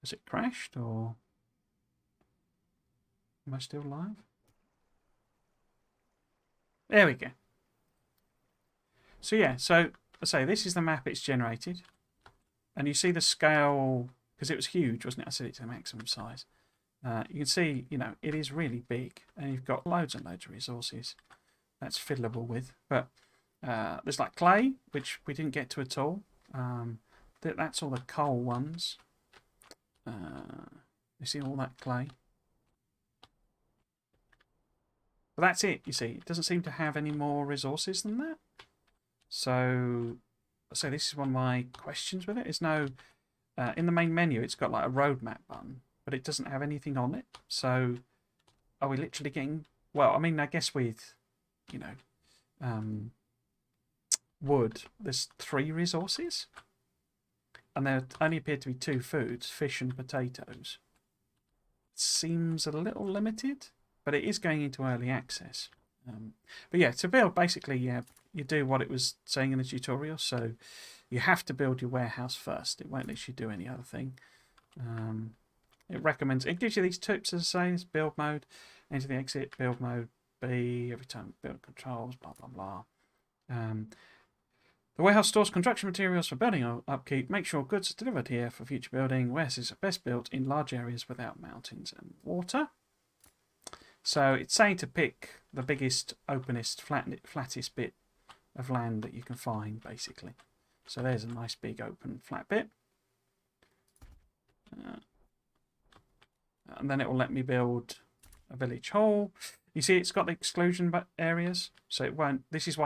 Has it crashed or am I still live? There we go. So yeah, so I say this is the map it's generated. And you see the scale, because it was huge, wasn't it? I said it's a maximum size. You can see, you know, it is really big. And you've got loads and loads of resources that's fiddleable with. But there's like clay, which we didn't get to at all. That's all the coal ones. You see all that clay? But that's it, you see. It doesn't seem to have any more resources than that. So this is one of my questions with it. There's no... in the main menu, it's got like a roadmap button, but it doesn't have anything on it. So are we literally getting... Well, I mean, I guess with, you know, wood, there's 3 resources. And there only appear to be 2 foods, fish and potatoes. Seems a little limited, but it is going into early access. But yeah, to build, basically, you do what it was saying in the tutorial. So you have to build your warehouse first. It won't let you do any other thing. It gives you these tips, as I say, it's build mode, enter the exit, build mode B, every time build controls, blah, blah, blah. The warehouse stores construction materials for building or upkeep. Make sure goods are delivered here for future building. Warehouses are best built in large areas without mountains and water. So it's saying to pick the biggest, openest, flattest bit of land that you can find, basically. So there's a nice big open flat bit. And then it will let me build a village hall. You see, it's got the exclusion areas, so it won't. This is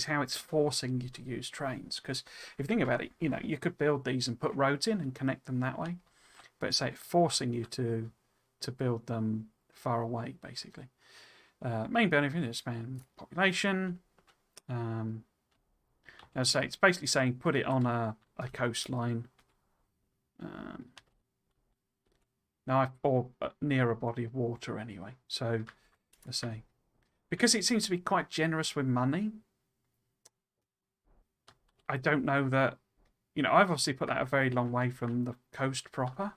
how it's forcing you to use trains. Because if you think about it, you know, you could build these and put roads in and connect them that way, but it's forcing you to build them far away, basically. Main benefit is expand population. As I say, it's basically saying put it on a coastline. Or near a body of water anyway. So, let's say, because it seems to be quite generous with money, I don't know that, you know, I've obviously put that a very long way from the coast proper.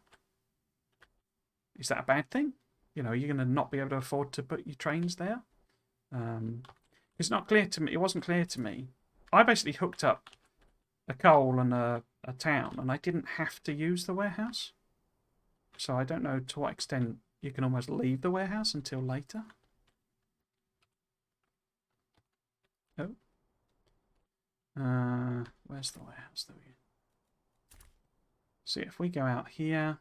Is that a bad thing? You know, are you going to not be able to afford to put your trains there? It's not clear to me. It wasn't clear to me. I basically hooked up a coal and a town, and I didn't have to use the warehouse. So I don't know to what extent you can almost leave the warehouse until later. Oh. Where's the warehouse? There we go. So if we go out here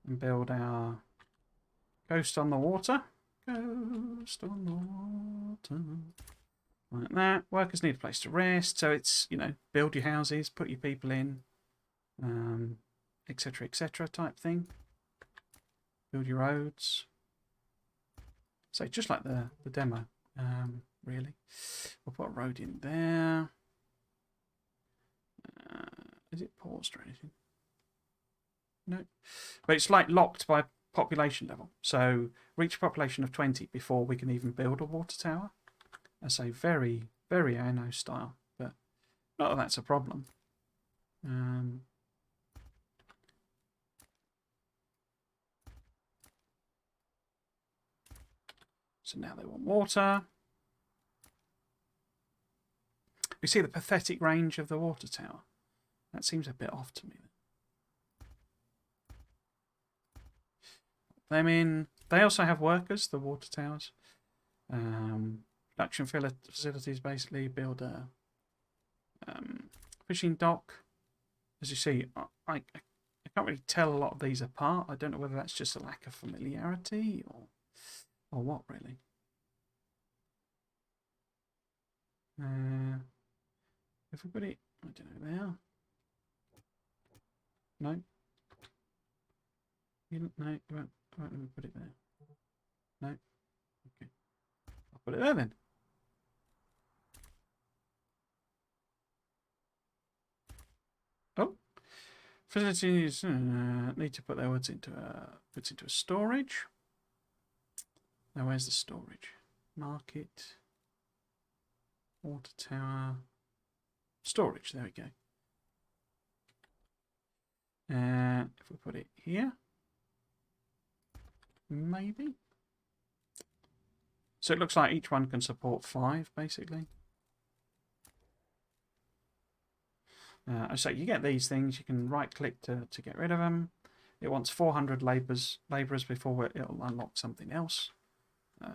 and build our coast on the water. Coast on the water. Like that. Workers need a place to rest. So it's, you know, build your houses, put your people in. Etc. type thing. Build your roads. So just like the demo, really. We'll put a road in there. Is it paused or anything? No. But it's like locked by population level. So reach a population of 20 before we can even build a water tower. I say very, very Anno style, but not that that's a problem. So now they want water. You see the pathetic range of the water tower. That seems a bit off to me. Them in. They also have workers, the water towers. Production facilities, basically. Build a fishing dock. As you see, I can't really tell a lot of these apart. I don't know whether that's just a lack of familiarity or what, really. If we put it, I don't know, there. No. No, you won't let me put it there. No. Okay. I'll put it there then. Oh. Facilities need to put their words into a storage. Now where's the storage? Market. Water tower. Storage, there we go. If we put it here, maybe. So it looks like each one can support 5, basically. So you get these things. You can right-click to get rid of them. It wants 400 labourers before it'll unlock something else. I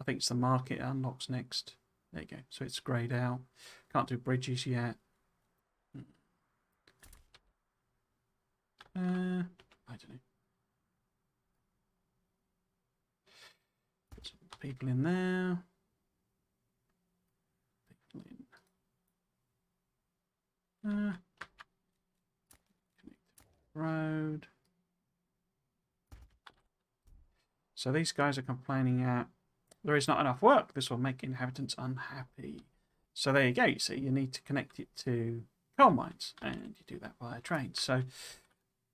think it's the market unlocks next. There you go. So it's greyed out. Can't do bridges yet. I don't know. Put some people in there. People in. Road. So these guys are complaining at there is not enough work. This will make inhabitants unhappy. So there you go. You see, you need to connect it to coal mines, and you do that via train. So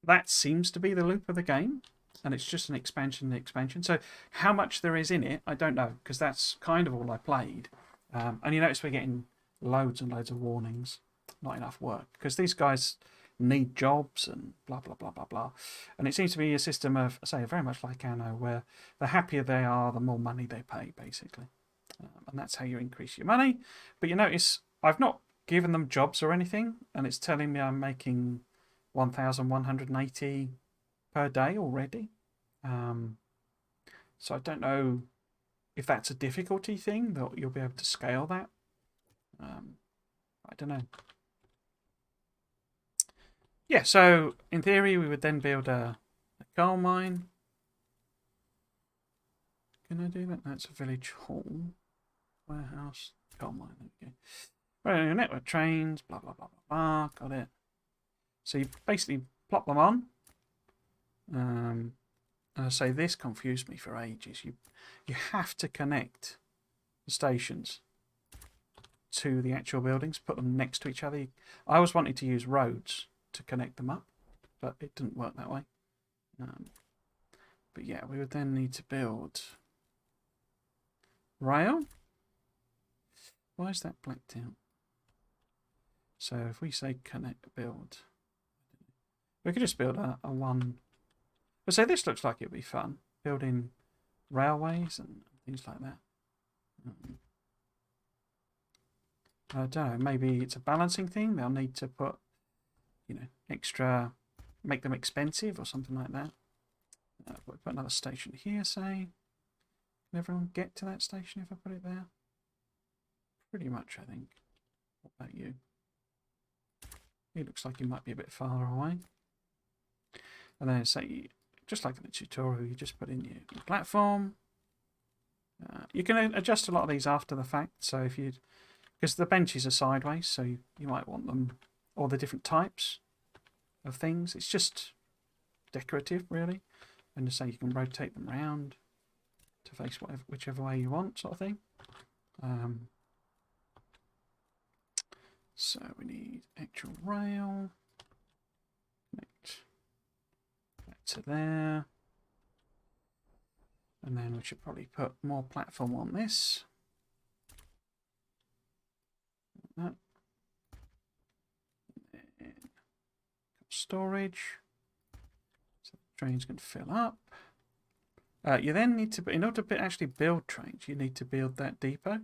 that seems to be the loop of the game, and it's just an expansion. So how much there is in it, I don't know, because that's kind of all I played. And you notice we're getting loads and loads of warnings. Not enough work, because these guys need jobs and blah blah blah blah blah. And it seems to be a system of, say, very much like Anno, where the happier they are, the more money they pay, basically. And that's how you increase your money. But you notice I've not given them jobs or anything, and it's telling me I'm making 1,180 per day already. So I don't know if that's a difficulty thing, that you'll be able to scale that. I don't know. Yeah, so in theory we would then build a coal mine. Can I do that? That's a village hall. Warehouse, coal mine, there we go. Well, network trains, blah blah blah blah blah, got it. So you basically plop them on. And I say this confused me for ages. You have to connect the stations to the actual buildings, put them next to each other. I always wanted to use roads to connect them up, but it didn't work that way. But yeah, we would then need to build rail. Why is that blacked out? So if we say connect build, we could just build a one. But say this looks like it'd be fun, building railways and things like that. I don't know, maybe it's a balancing thing. They'll need to put, extra, make them expensive or something like that. We'll put another station here, say. Can everyone get to that station if I put it there? Pretty much, I think. What about you? It looks like you might be a bit far away. And then say, just like in the tutorial, you just put in your platform. You can adjust a lot of these after the fact. So if you, because the benches are sideways, so you might want them, all the different types of things. It's just decorative, really. And to say you can rotate them around to face whichever way you want, sort of thing. So we need actual rail. Connect that to there. And then we should probably put more platform on this. Like that. And storage. So the trains can fill up. You then need to, in order to actually build trains, you need to build that depot,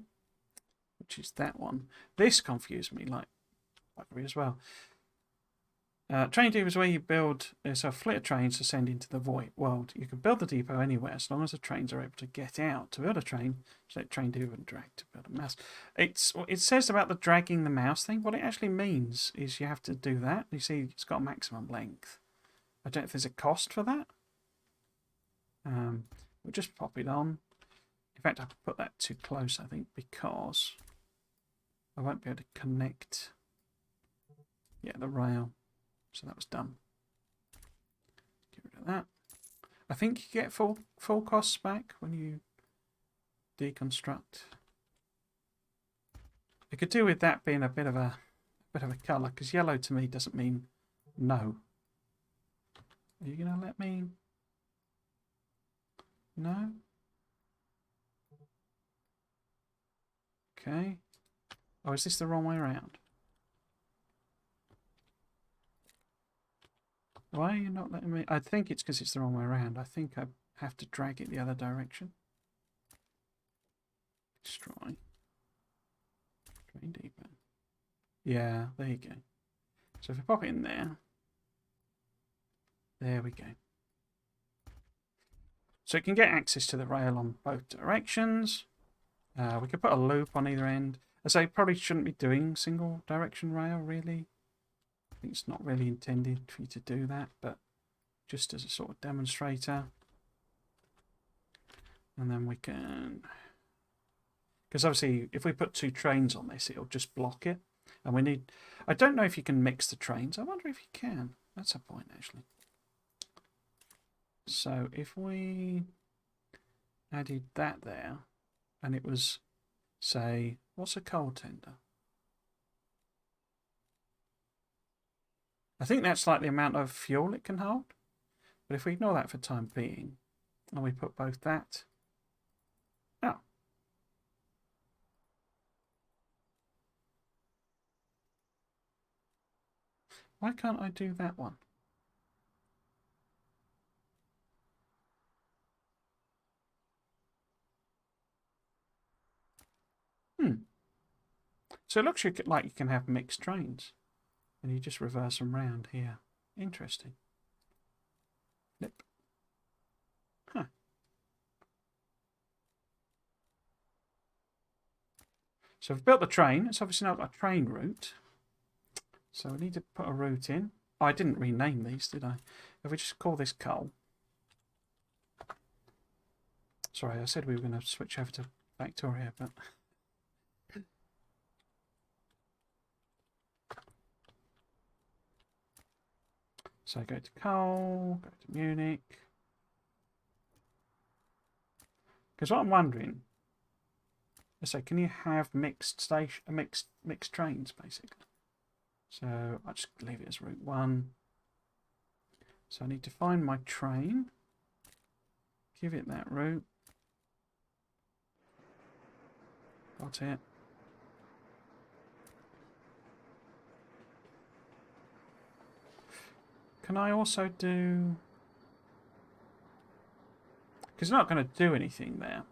which is that one. This confused me like buggery as well. Train depot is where you build so a fleet of trains to send into the void world. You can build the depot anywhere as long as the trains are able to get out. To build a train, select train depot and drag to build a mouse. It says about the dragging the mouse thing. What it actually means is you have to do that. You see, it's got a maximum length. I don't know if there's a cost for that. We'll just pop it on. In fact, I put that too close, I think, because I won't be able to connect. Yeah, the rail. So that was done. Get rid of that. I think you get full costs back when you deconstruct. You could do with that being a bit of a colour, because yellow to me doesn't mean no. Are you gonna let me? No? Okay. Oh, is this the wrong way around? Why are you not letting me? I think it's because it's the wrong way around. I think I have to drag it the other direction. Destroy. Drain deeper. Yeah, there you go. So if we pop it in there. There we go. So it can get access to the rail on both directions. We could put a loop on either end. As I probably shouldn't be doing single direction rail, really. I think it's not really intended for you to do that, but just as a sort of demonstrator. And then we can... Because obviously, if we put two trains on this, it'll just block it. And we need... I don't know if you can mix the trains. I wonder if you can. That's a point, actually. So if we added that there, and it was, say, what's a coal tender? I think that's like the amount of fuel it can hold. But if we ignore that for time being, and we put both that... Oh. Why can't I do that one? So it looks like you can have mixed trains. And you just reverse them round here. Interesting. Flip. Huh. So we've built the train. It's obviously not a train route. So we need to put a route in. Oh, I didn't rename these, did I? If we just call this coal. Sorry, I said we were going to switch over to Factorio, but... So go to coal, go to Munich. Because what I'm wondering, let's say, can you have mixed trains basically? So I'll just leave it as route 1. So I need to find my train, give it that route. Got it. Can I also do... Because it's not going to do anything there.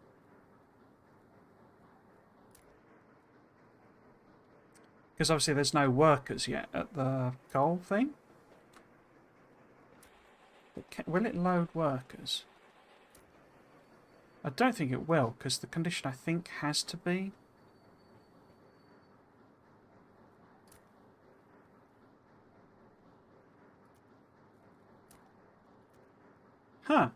Because obviously there's no workers yet at the coal thing. But will it load workers? I don't think it will, because the condition I think has to be... Huh.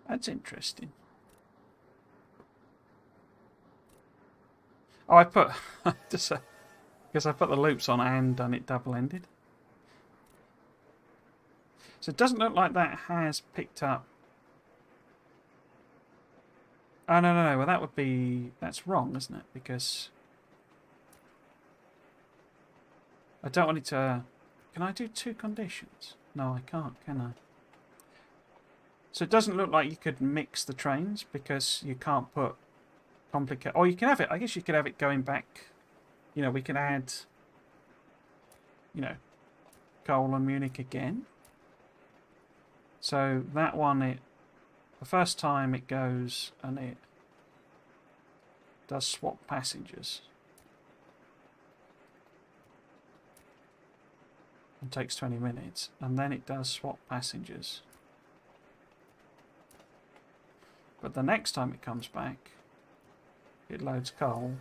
That's interesting. Oh, I put... just because I put the loops on and done it double-ended. So it doesn't look like that has picked up... Oh, no. Well, that would be... That's wrong, isn't it? Because... I don't want it to... Can I do 2 conditions? No, I can't, can I? So it doesn't look like you could mix the trains because you can't put complicate... Or you can have it... I guess you could have it going back... You know, we can add... You know, coal and Munich again. So that one, the first time it goes and it does swap passengers. And takes 20 minutes. And then it does swap passengers. But the next time it comes back, it loads coal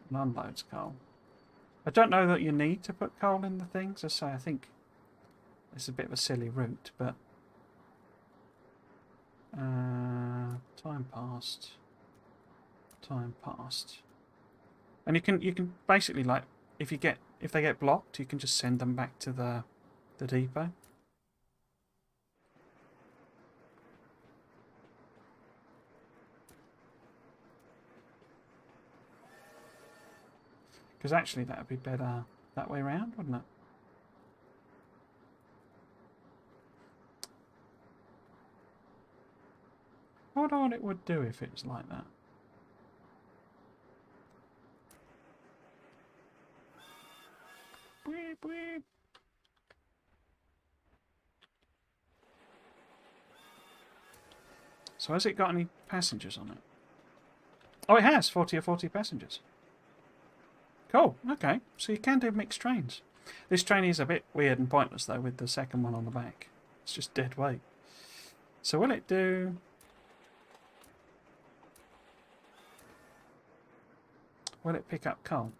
and unloads coal. I don't know that you need to put coal in the things. As I say, I think it's a bit of a silly route, but time passed. And you can basically, like, if they get blocked, you can just send them back to the depot. Because actually that would be better that way around, wouldn't it? I wonder what it would do if it was like that. Beep, beep. So has it got any passengers on it? Oh, it has 40 or 40 passengers. Cool. Okay. So you can do mixed trains. This train is a bit weird and pointless, though, with the second one on the back. It's just dead weight. So will it do... Will it pick up coal?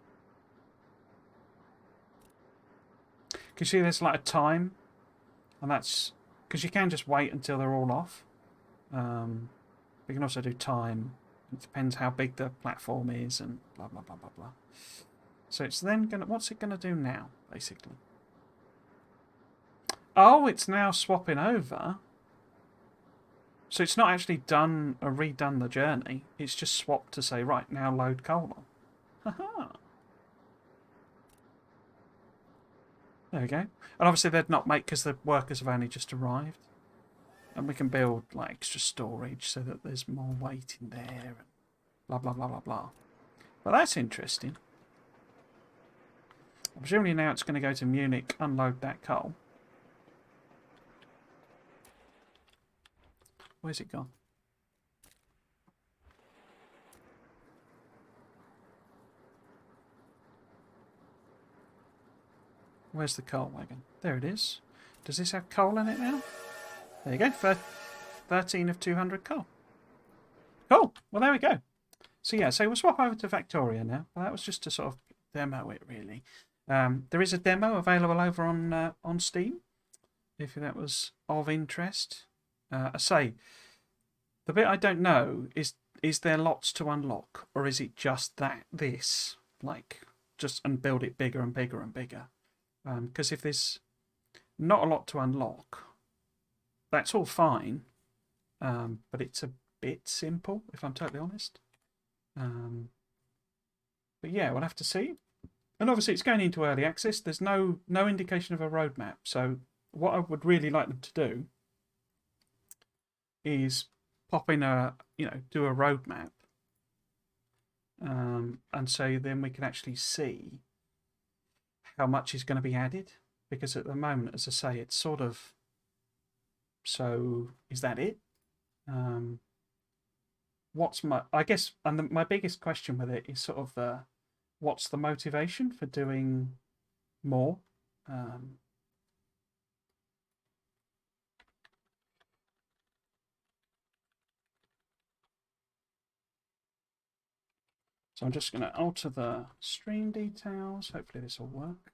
Can you see there's like a time? And that's... Because you can just wait until they're all off. We can also do time. It depends how big the platform is and blah, blah, blah, blah, blah. So it's then going to... What's it going to do now, basically? Oh, it's now swapping over. So it's not actually done or redone the journey. It's just swapped to say, right, now load coal on. Haha. There we go. And obviously they'd not make, because the workers have only just arrived. And we can build like extra storage so that there's more weight in there and blah, blah, blah, blah, blah. But that's interesting. Presumably now it's going to go to Munich, unload that coal. Where's it gone? Where's the coal wagon? There it is. Does this have coal in it now? There you go. 13 of 200 coal. Cool. Well, there we go. So yeah, so we'll swap over to Factorio now. Well, that was just to sort of demo it, really. There is a demo available over on Steam, if that was of interest. I say, the bit I don't know is there lots to unlock, or is it just this, like, just and build it bigger and bigger and bigger? Because if there's not a lot to unlock, that's all fine, but it's a bit simple, if I'm totally honest. But yeah, we'll have to see. And obviously it's going into early access. There's no indication of a roadmap. So what I would really like them to do is pop in do a roadmap. And so then we can actually see how much is going to be added. Because at the moment, as I say, it's sort of... So is that it? What's my... I guess, and my biggest question with it is sort of what's the motivation for doing more? So I'm just going to alter the stream details. Hopefully this will work.